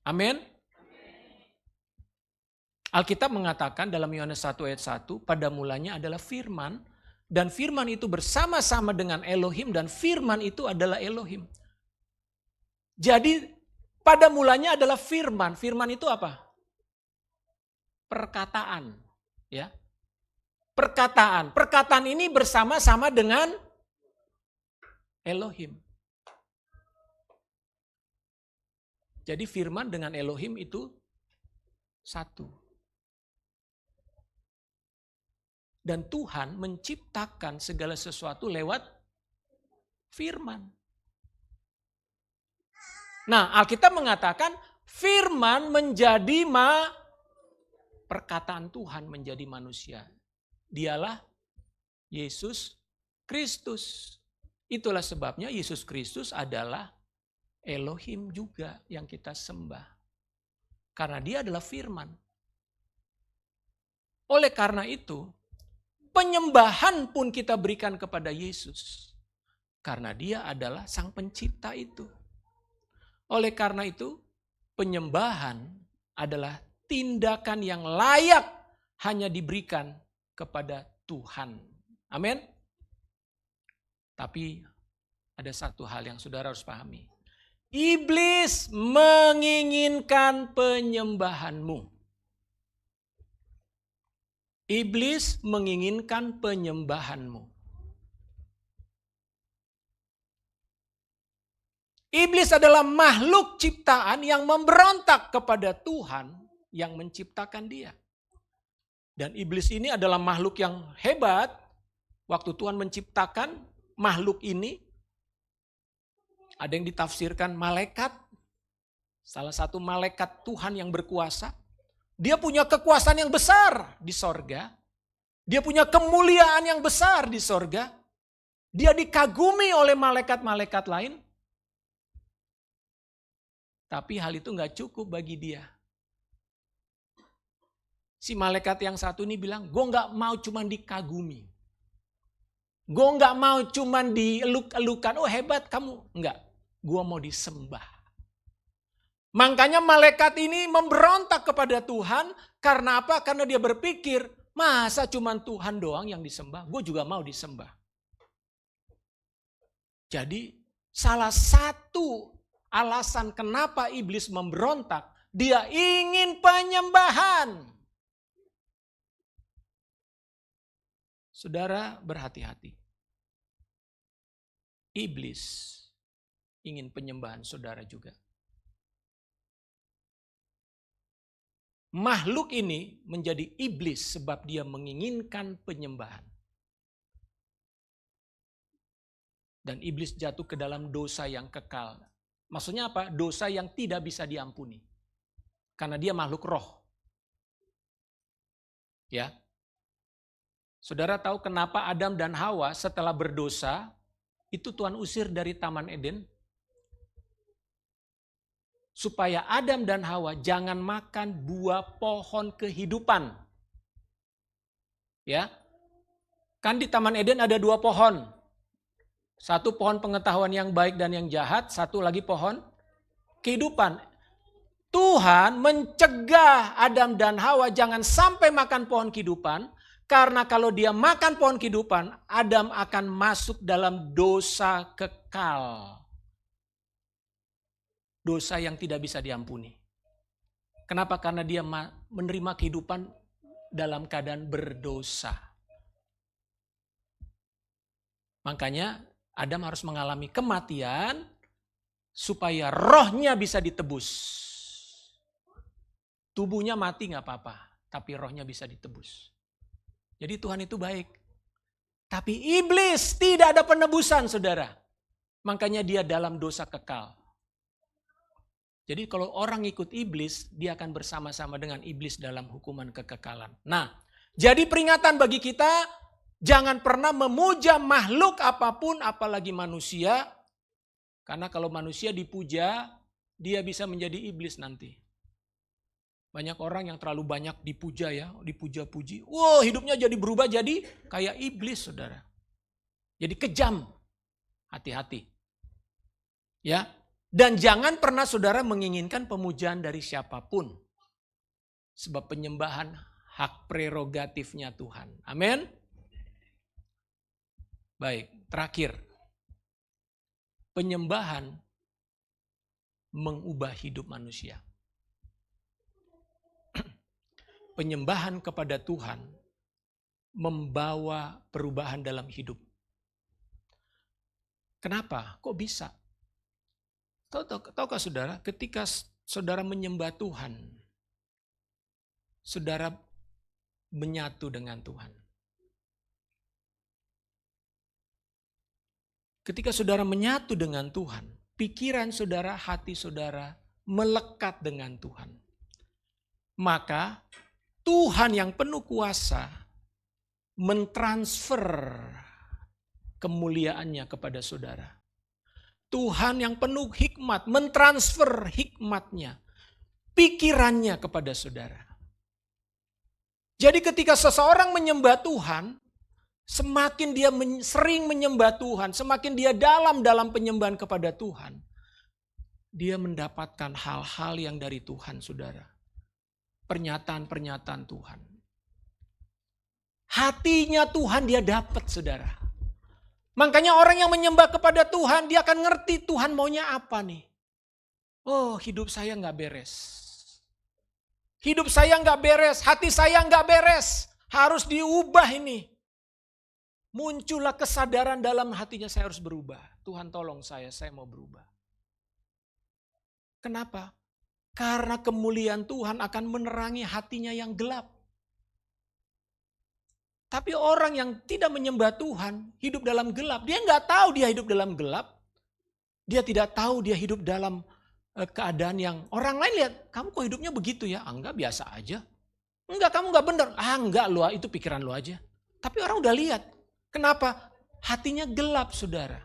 Amin. Alkitab mengatakan dalam Yohanes 1 ayat 1, pada mulanya adalah firman, dan firman itu bersama-sama dengan Elohim, dan firman itu adalah Elohim. Jadi pada mulanya adalah firman. Firman itu apa? Perkataan. Ya. Perkataan. Perkataan ini bersama-sama dengan Elohim. Jadi firman dengan Elohim itu satu. Dan Tuhan menciptakan segala sesuatu lewat firman. Nah, Alkitab mengatakan firman menjadi perkataan Tuhan menjadi manusia. Dialah Yesus Kristus. Itulah sebabnya Yesus Kristus adalah Elohim juga yang kita sembah. Karena dia adalah firman. Oleh karena itu, penyembahan pun kita berikan kepada Yesus. Karena dia adalah sang pencipta itu. Oleh karena itu, penyembahan adalah tindakan yang layak hanya diberikan kepada Tuhan. Amin. Tapi ada satu hal yang saudara harus pahami. Iblis menginginkan penyembahanmu. Iblis menginginkan penyembahanmu. Iblis adalah makhluk ciptaan yang memberontak kepada Tuhan yang menciptakan dia. Dan iblis ini adalah makhluk yang hebat. Waktu Tuhan menciptakan makhluk ini, ada yang ditafsirkan malaikat. Salah satu malaikat Tuhan yang berkuasa. Dia punya kekuasaan yang besar di sorga. Dia punya kemuliaan yang besar di sorga. Dia dikagumi oleh malaikat-malaikat lain. Tapi hal itu gak cukup bagi dia. Si malaikat yang satu ini bilang, gue gak mau cuma dikagumi. Gue nggak mau cuman dieluk-elukan, oh hebat kamu. Enggak, gue mau disembah. Makanya malaikat ini memberontak kepada Tuhan. Karena apa? Karena dia berpikir, masa cuman Tuhan doang yang disembah? Gue juga mau disembah. Jadi salah satu alasan kenapa iblis memberontak, dia ingin penyembahan. Saudara berhati-hati. Iblis ingin penyembahan saudara juga. Makhluk ini menjadi iblis sebab dia menginginkan penyembahan. Dan iblis jatuh ke dalam dosa yang kekal. Maksudnya apa? Dosa yang tidak bisa diampuni. Karena dia makhluk roh. Ya. Saudara tahu kenapa Adam dan Hawa setelah berdosa, itu Tuhan usir dari Taman Eden? Supaya Adam dan Hawa jangan makan buah pohon kehidupan. Ya. Kan di Taman Eden ada 2 pohon. Satu pohon pengetahuan yang baik dan yang jahat, satu lagi pohon kehidupan. Tuhan mencegah Adam dan Hawa jangan sampai makan pohon kehidupan, karena kalau dia makan pohon kehidupan, Adam akan masuk dalam dosa kekal. Dosa yang tidak bisa diampuni. Kenapa? Karena dia menerima kehidupan dalam keadaan berdosa. Makanya Adam harus mengalami kematian supaya rohnya bisa ditebus. Tubuhnya mati gak apa-apa, tapi rohnya bisa ditebus. Jadi Tuhan itu baik. Tapi iblis tidak ada penebusan, saudara. Makanya dia dalam dosa kekal. Jadi kalau orang ikut iblis, dia akan bersama-sama dengan iblis dalam hukuman kekekalan. Nah, jadi peringatan bagi kita, jangan pernah memuja makhluk apapun, apalagi manusia. Karena kalau manusia dipuja, dia bisa menjadi iblis nanti. Banyak orang yang terlalu banyak dipuja ya, dipuja-puji. Wow, hidupnya jadi berubah jadi kayak iblis, saudara. Jadi kejam. Hati-hati. Ya. Dan jangan pernah saudara menginginkan pemujaan dari siapapun. Sebab penyembahan hak prerogatifnya Tuhan. Amin. Baik, terakhir. Penyembahan mengubah hidup manusia. Penyembahan kepada Tuhan membawa perubahan dalam hidup. Kenapa? Kok bisa? Tahukah saudara, ketika saudara menyembah Tuhan, saudara menyatu dengan Tuhan. Ketika saudara menyatu dengan Tuhan, pikiran saudara, hati saudara melekat dengan Tuhan. Maka Tuhan yang penuh kuasa mentransfer kemuliaannya kepada saudara. Tuhan yang penuh hikmat mentransfer hikmatnya, pikirannya kepada saudara. Jadi ketika seseorang menyembah Tuhan, semakin dia sering menyembah Tuhan, semakin dia dalam penyembahan kepada Tuhan, dia mendapatkan hal-hal yang dari Tuhan, saudara. Pernyataan-pernyataan Tuhan. Hatinya Tuhan dia dapat, saudara. Makanya orang yang menyembah kepada Tuhan, dia akan ngerti Tuhan maunya apa nih. Oh, hidup saya gak beres. Hidup saya gak beres, hati saya gak beres. Harus diubah ini. Muncullah kesadaran dalam hatinya, saya harus berubah. Tuhan tolong saya mau berubah. Kenapa? Karena kemuliaan Tuhan akan menerangi hatinya yang gelap. Tapi orang yang tidak menyembah Tuhan, hidup dalam gelap. Dia nggak tahu dia hidup dalam gelap. Dia tidak tahu dia hidup dalam keadaan yang orang lain lihat. Kamu kok hidupnya begitu ya? Enggak, biasa aja. Enggak, kamu nggak benar. Enggak, lu itu pikiran lu aja. Tapi orang udah lihat. Kenapa? Hatinya gelap, saudara.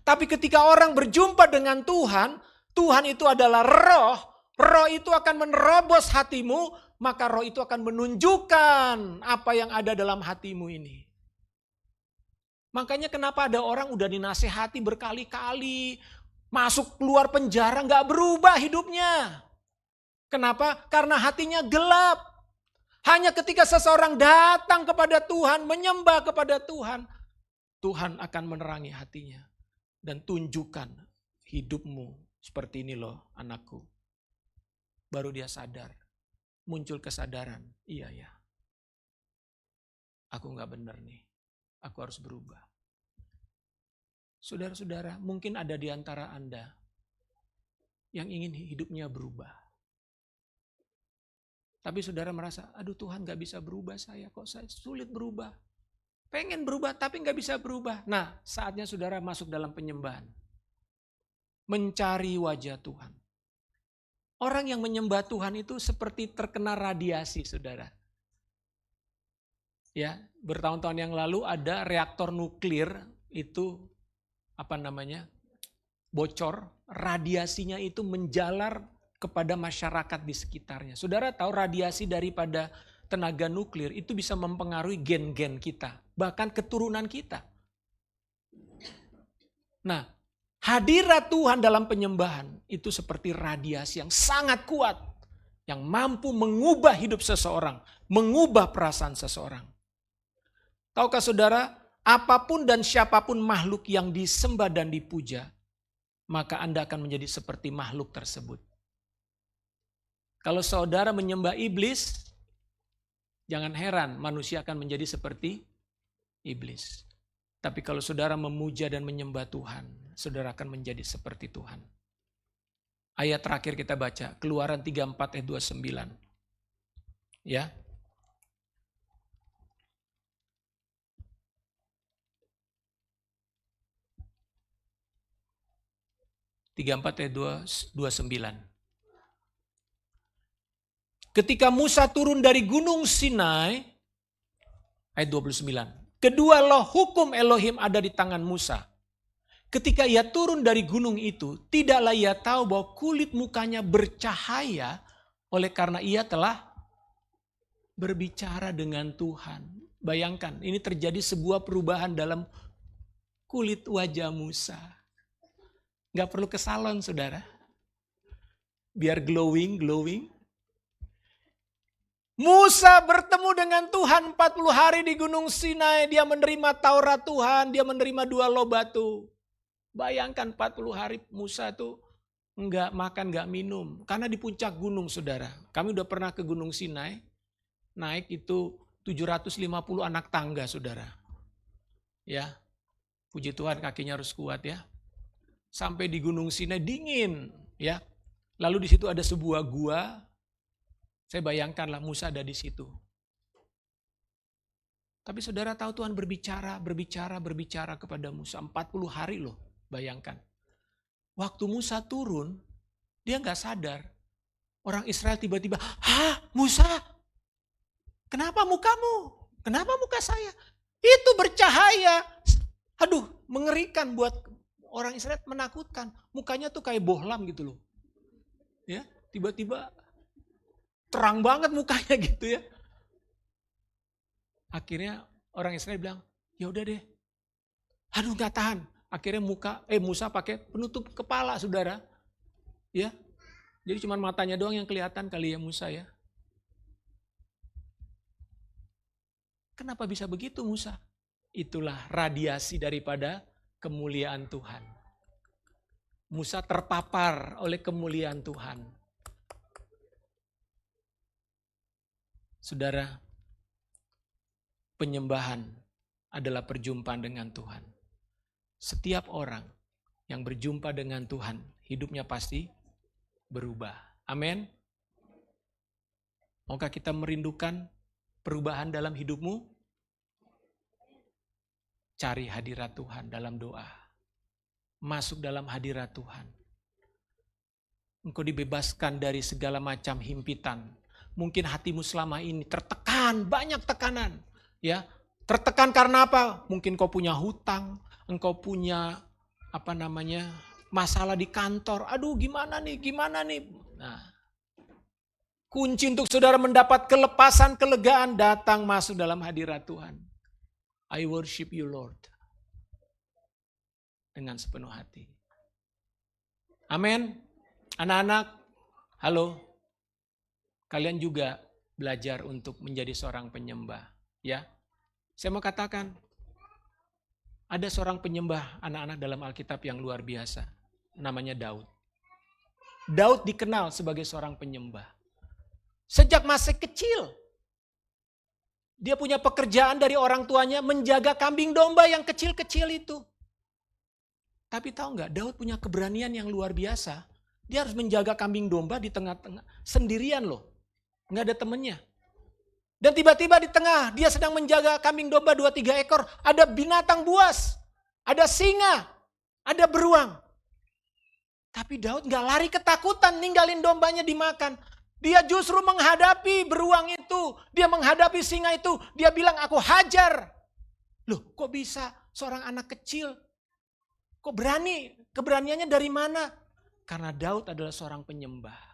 Tapi ketika orang berjumpa dengan Tuhan, Tuhan itu adalah roh. Roh itu akan menerobos hatimu, maka roh itu akan menunjukkan apa yang ada dalam hatimu ini. Makanya kenapa ada orang udah dinasehati berkali-kali, masuk keluar penjara gak berubah hidupnya. Kenapa? Karena hatinya gelap. Hanya ketika seseorang datang kepada Tuhan, menyembah kepada Tuhan, Tuhan akan menerangi hatinya. Dan tunjukkan hidupmu seperti ini loh anakku. Baru dia sadar, muncul kesadaran, iya ya. Aku gak benar nih, aku harus berubah. Saudara-saudara, mungkin ada di antara Anda yang ingin hidupnya berubah. Tapi saudara merasa, aduh Tuhan gak bisa berubah saya, kok saya sulit berubah. Pengen berubah tapi gak bisa berubah. Nah, saatnya saudara masuk dalam penyembahan. Mencari wajah Tuhan. Orang yang menyembah Tuhan itu seperti terkena radiasi, saudara. Ya, bertahun-tahun yang lalu ada reaktor nuklir itu bocor, radiasinya itu menjalar kepada masyarakat di sekitarnya. Saudara tahu radiasi daripada tenaga nuklir itu bisa mempengaruhi gen-gen kita, bahkan keturunan kita. Nah, hadirat Tuhan dalam penyembahan itu seperti radiasi yang sangat kuat, yang mampu mengubah hidup seseorang, mengubah perasaan seseorang. Tahukah saudara, apapun dan siapapun makhluk yang disembah dan dipuja, maka Anda akan menjadi seperti makhluk tersebut. Kalau saudara menyembah iblis, jangan heran manusia akan menjadi seperti iblis. Tapi kalau saudara memuja dan menyembah Tuhan, saudara akan menjadi seperti Tuhan. Ayat terakhir kita baca, Keluaran 34 ayat 29. Ya. ayat 29. Ketika Musa turun dari gunung Sinai, ayat 29. Kedua loh hukum Elohim ada di tangan Musa. Ketika ia turun dari gunung itu, tidaklah ia tahu bahwa kulit mukanya bercahaya oleh karena ia telah berbicara dengan Tuhan. Bayangkan, ini terjadi sebuah perubahan dalam kulit wajah Musa. Gak perlu ke salon, saudara. Biar glowing. Musa bertemu dengan Tuhan 40 hari di Gunung Sinai. Dia menerima Taurat Tuhan, dia menerima 2 loh batu. Bayangkan 40 hari Musa itu enggak makan, enggak minum. Karena di puncak gunung, saudara. Kami udah pernah ke Gunung Sinai. Naik itu 750 anak tangga, saudara. Ya, puji Tuhan kakinya harus kuat ya. Sampai di Gunung Sinai dingin, ya. Lalu di situ ada sebuah gua. Saya bayangkanlah Musa ada di situ. Tapi saudara tahu Tuhan berbicara kepada Musa 40 hari loh, bayangkan. Waktu Musa turun, dia nggak sadar. Orang Israel tiba-tiba, Musa, kenapa mukamu? Kenapa muka saya? Itu bercahaya. Aduh, mengerikan buat orang Israel, menakutkan. Mukanya tuh kayak bohlam gitu loh. Ya, tiba-tiba terang banget mukanya gitu ya. Akhirnya orang Israel bilang, ya udah deh. Aduh nggak tahan. Akhirnya Musa pakai penutup kepala, saudara. Ya. Jadi cuma matanya doang yang kelihatan kali ya Musa ya. Kenapa bisa begitu Musa? Itulah radiasi daripada kemuliaan Tuhan. Musa terpapar oleh kemuliaan Tuhan. Saudara, penyembahan adalah perjumpaan dengan Tuhan. Setiap orang yang berjumpa dengan Tuhan, hidupnya pasti berubah. Amin. Maukah kita merindukan perubahan dalam hidupmu? Cari hadirat Tuhan dalam doa. Masuk dalam hadirat Tuhan. Engkau dibebaskan dari segala macam himpitan. Mungkin hatimu selama ini tertekan, banyak tekanan. Ya, tertekan karena apa? Mungkin kau punya hutang, engkau punya masalah di kantor. Aduh, gimana nih? Nah, kunci untuk saudara mendapat kelepasan, kelegaan, datang masuk dalam hadirat Tuhan. I worship you, Lord. dengan sepenuh hati. Amin. Anak-anak, halo. Kalian juga belajar untuk menjadi seorang penyembah, ya. Saya mau katakan, ada seorang penyembah anak-anak dalam Alkitab yang luar biasa, namanya Daud. Daud dikenal sebagai seorang penyembah. Sejak masih kecil, dia punya pekerjaan dari orang tuanya menjaga kambing domba yang kecil-kecil itu. Tapi tahu nggak, Daud punya keberanian yang luar biasa. Dia harus menjaga kambing domba di tengah-tengah, sendirian loh. Nggak ada temennya. Dan tiba-tiba di tengah, dia sedang menjaga kambing domba 2-3 ekor. Ada binatang buas, ada singa, ada beruang. Tapi Daud nggak lari ketakutan ninggalin dombanya dimakan. Dia justru menghadapi beruang itu. Dia menghadapi singa itu. Dia bilang, aku hajar. Loh, kok bisa seorang anak kecil? Kok berani? Keberaniannya dari mana? Karena Daud adalah seorang penyembah.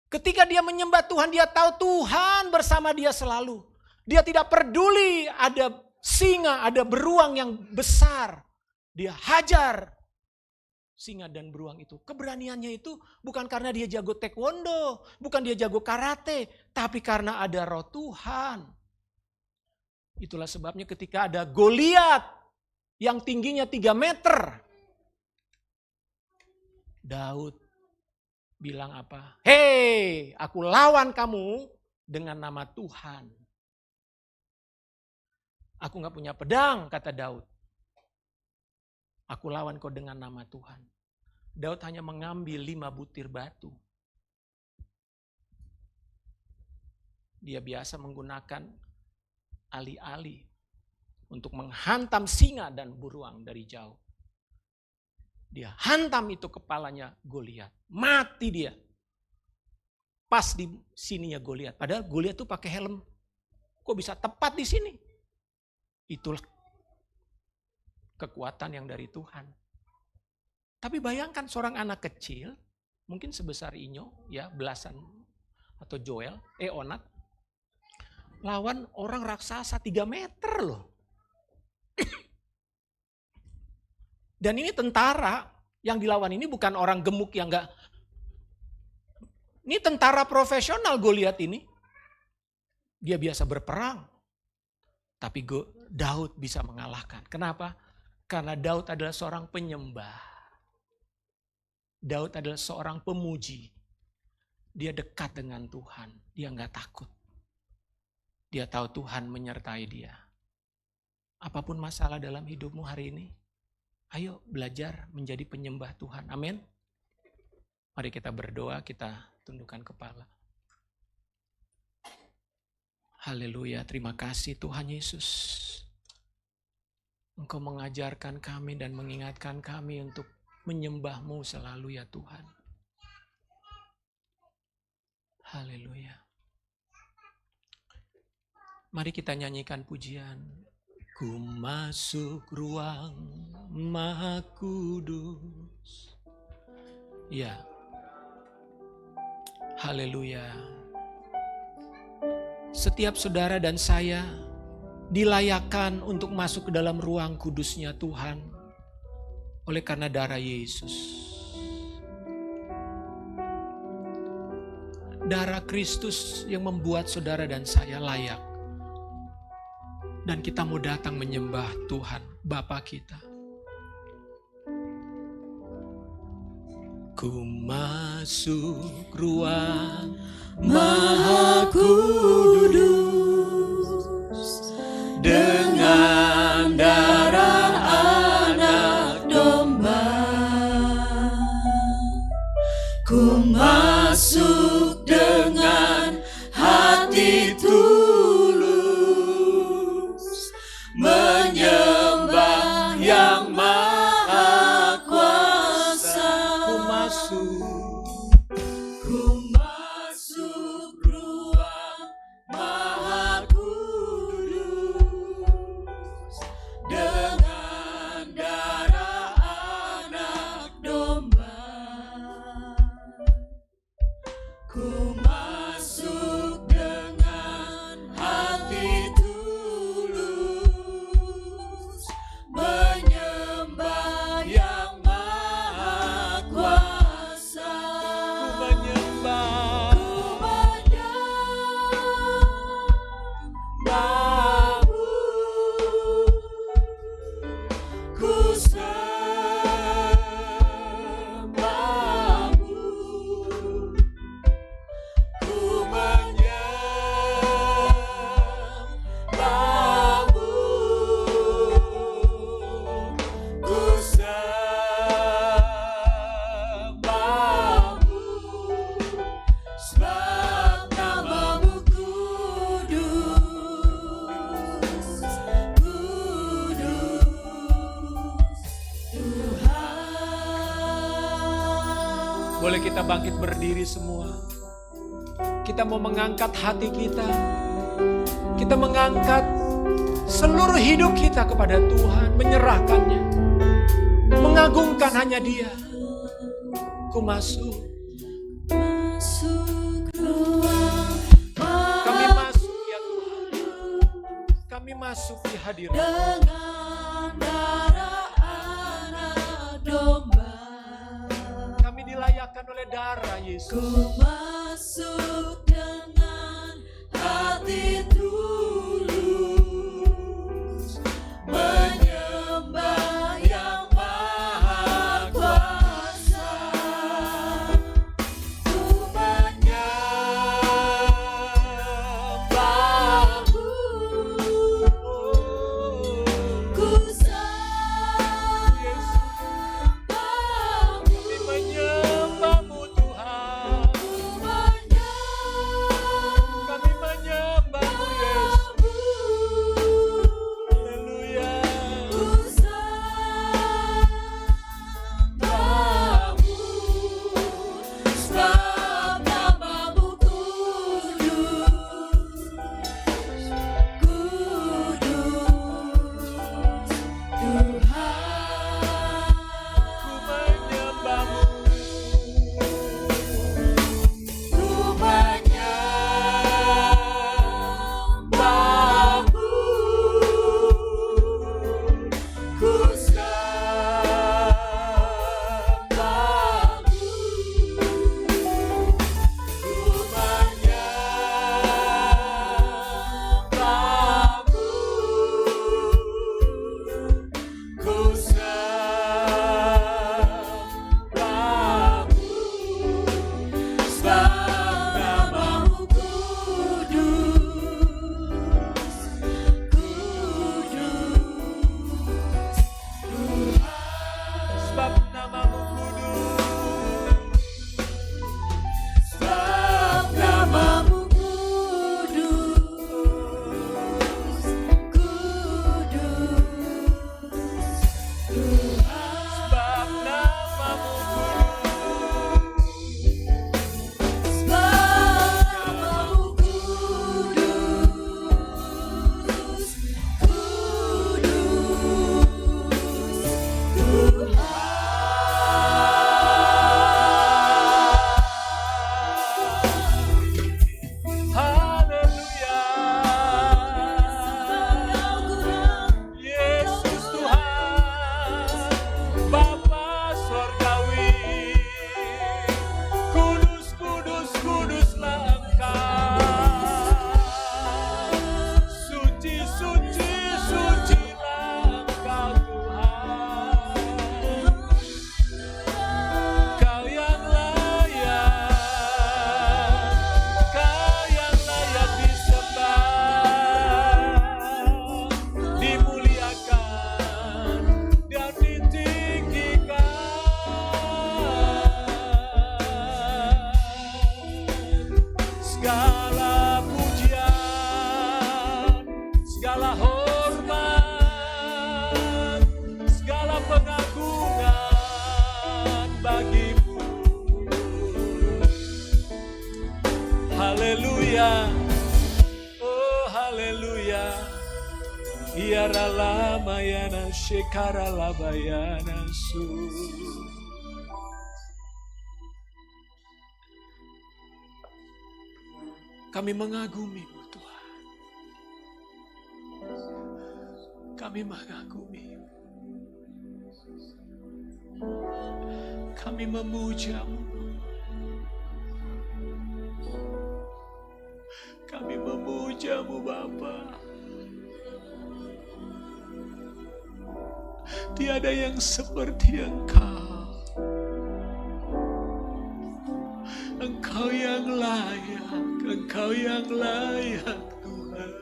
Ketika dia menyembah Tuhan, dia tahu Tuhan bersama dia selalu. Dia tidak peduli ada singa, ada beruang yang besar. Dia hajar singa dan beruang itu. Keberaniannya itu bukan karena dia jago taekwondo, bukan dia jago karate, tapi karena ada roh Tuhan. Itulah sebabnya ketika ada Goliat yang tingginya 3 meter, Daud bilang apa? Hei, aku lawan kamu dengan nama Tuhan. Aku gak punya pedang, kata Daud. Aku lawan kau dengan nama Tuhan. Daud hanya mengambil 5 butir batu. Dia biasa menggunakan ali-ali untuk menghantam singa dan beruang dari jauh. Dia hantam itu kepalanya Goliat. Mati dia. Pas di sininya Goliat. Padahal Goliat itu pakai helm. Kok bisa tepat di sini? Itulah kekuatan yang dari Tuhan. Tapi bayangkan seorang anak kecil, mungkin sebesar Inyo, ya belasan, atau Joel, Onat, lawan orang raksasa 3 meter loh. Dan ini tentara yang dilawan ini bukan orang gemuk yang enggak. Ini tentara profesional Goliat ini. Dia biasa berperang. Tapi Daud bisa mengalahkan. Kenapa? Karena Daud adalah seorang penyembah. Daud adalah seorang pemuji. Dia dekat dengan Tuhan. Dia enggak takut. Dia tahu Tuhan menyertai dia. Apapun masalah dalam hidupmu hari ini, ayo belajar menjadi penyembah Tuhan. Amin. Mari kita berdoa, kita tundukkan kepala. Haleluya, terima kasih Tuhan Yesus. Engkau mengajarkan kami dan mengingatkan kami untuk menyembah-Mu selalu ya Tuhan. Haleluya. Mari kita nyanyikan pujian. Ku masuk ruang Maha Kudus. Ya. Haleluya. Setiap saudara dan saya dilayakkan untuk masuk ke dalam ruang kudusnya Tuhan oleh karena darah Yesus. Darah Kristus yang membuat saudara dan saya layak. Dan kita mau datang menyembah Tuhan, Bapa kita. Ku masuk ruang Maha Kudus dengan darah anak domba. Ku masuk dengan hati tulus, menyembah yang maha kuasa. Ku masuk ruang Boleh kita bangkit berdiri semua. Kita mau mengangkat hati kita. Kita mengangkat seluruh hidup kita kepada Tuhan, menyerahkannya, mengagungkan hanya Dia. Ku masuk. Kami masuk ya Tuhan. Kami masuk di hadirat. Dengan darah anak domba, kami dilayakkan oleh darah Yesus. ku masuk dengan hati tulus, menyembah yang maha kuasa. Ku menyembahmu, ku sembahmu, Kami menyembahmu Tuhan. Kami menyembahmu Yesus. Haleluya. Sebab namamu kudus, Tuhan. Ku menyembahmu. Ku menyembahmu, ku sembahmu, ku menyembahmu, ku sembahmu. Sebab namamu kudus, Sebab namamu kudus. sebab namamu kudus, Sebab namamu Haleluya. Yesus Tuhan, Bapa Sorgawi, kudus, kudus, kuduslah Engkau. Suci, suci, sucilah Engkau Tuhan. Kau yang layak, Kau yang layak disembah, dimuliakan dan ditinggikan. Segala pujian, segala hormat, segala pengagungan bagimu. Haleluya. Oh haleluya. Iara lamayana shekara labayana su. Kami mengagumimu Tuhan. Kami mengagumimu. Kami memujamu. Kami memujamu Bapa. Tiada yang seperti Engkau. Engkau yang layak, Engkau yang layak Tuhan.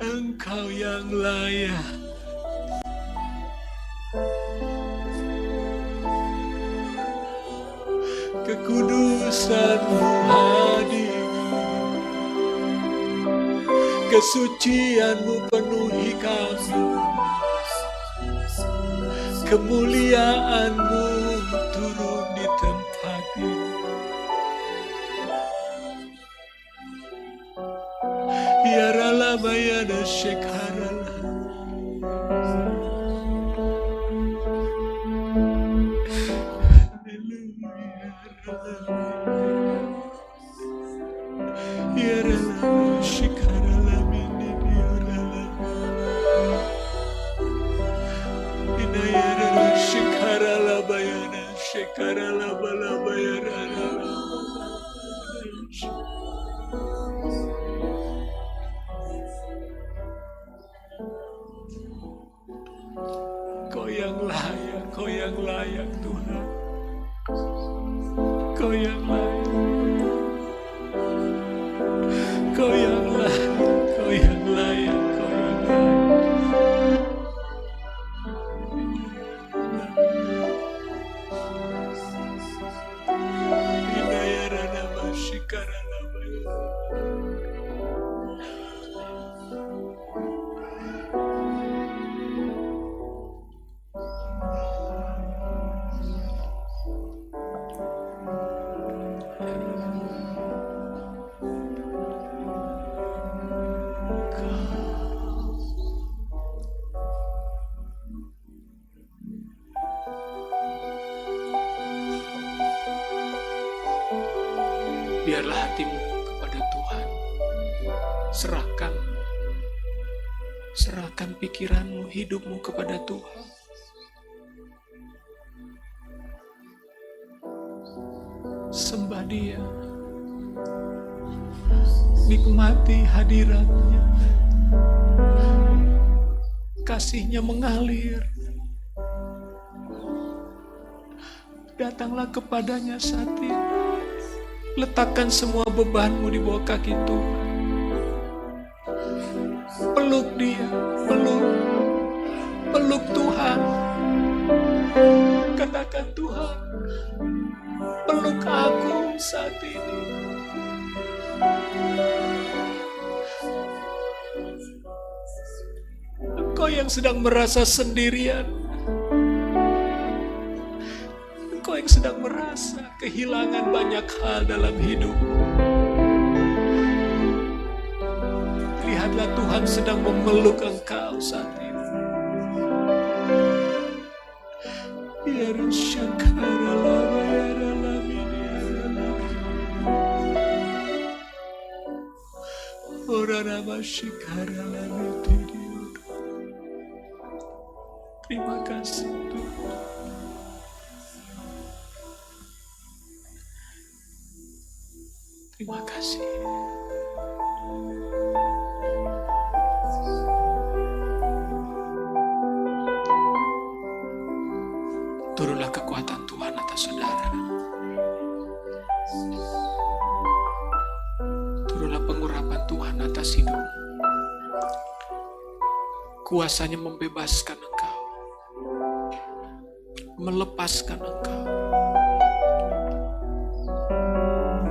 Engkau yang layak. Kekudusan-Mu hadir, kesucian-Mu penuhi kami, kemuliaan-Mu turun di tempat ini. Ya rala bayana shekarala. Ya rala shekarala mini ya rala. Ina ya rala shekarala bayana shekarala bala bayana. Kau yang layak Tuhan. Kau yang layak. Kau yang layak. Kau yang layak. Kau yang layak. Inayarana mashikarana bayana. Biarlah hatimu kepada Tuhan. Serahkan pikiranmu, hidupmu kepada Tuhan. Sembah Dia. Nikmati hadirat-Nya. Kasih-Nya mengalir. Datanglah kepadanya saat ini. Letakkan semua bebanmu di bawah kaki Tuhan. Peluk Dia, peluk Tuhan. Katakan, Tuhan, peluk aku saat ini. Engkau yang sedang merasa sendirian. Engkau yang sedang merasa kehilangan banyak hal dalam hidup. Lihatlah Tuhan sedang memeluk engkau saat ini. Ya Rasyakaralah, ya Ralamin, Orana Shikaralah. Terima kasih Tuhan. Terima kasih. Turunlah kekuatan Tuhan atas saudara. Turunlah pengurapan Tuhan atas hidup. Kuasanya membebaskan engkau. Melepaskan engkau.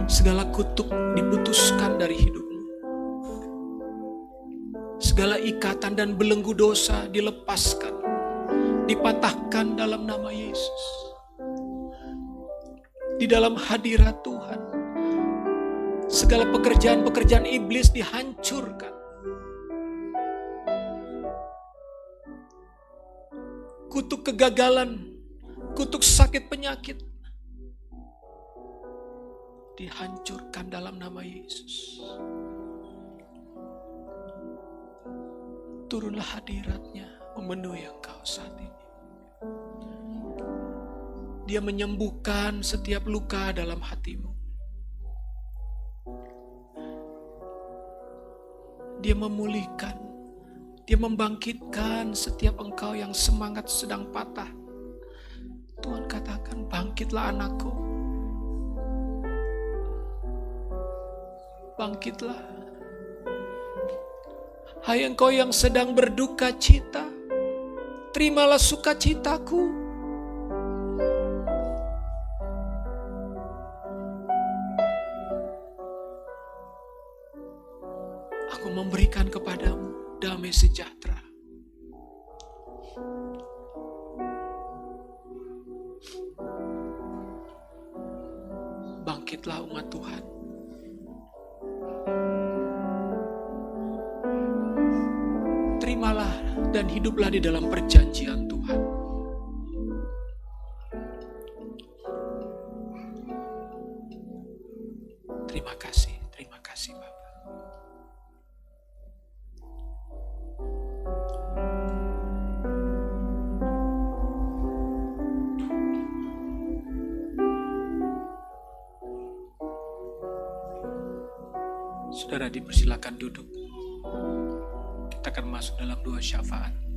Segala kutuk diputuskan dari hidupmu. Segala ikatan dan belenggu dosa dilepaskan, dipatahkan dalam nama Yesus. Di dalam hadirat Tuhan, segala pekerjaan-pekerjaan iblis dihancurkan. Kutuk kegagalan, kutuk sakit penyakit, dihancurkan dalam nama Yesus. Turunlah hadirat-Nya memenuhi engkau saat ini. Dia menyembuhkan setiap luka dalam hatimu. Dia memulihkan, Dia membangkitkan setiap engkau yang semangat sedang patah. Tuhan katakan, bangkitlah anakku. Bangkitlah. Hai engkau yang sedang berduka cita, terimalah sukacitaku. Aku memberikan kepadamu damai sejahtera. Bangkitlah umat Tuhan. Terimalah dan hiduplah di dalam perjanjian Tuhan. Terima kasih Bapak. Saudara dipersilakan duduk. Kita akan masuk dalam doa syafaat.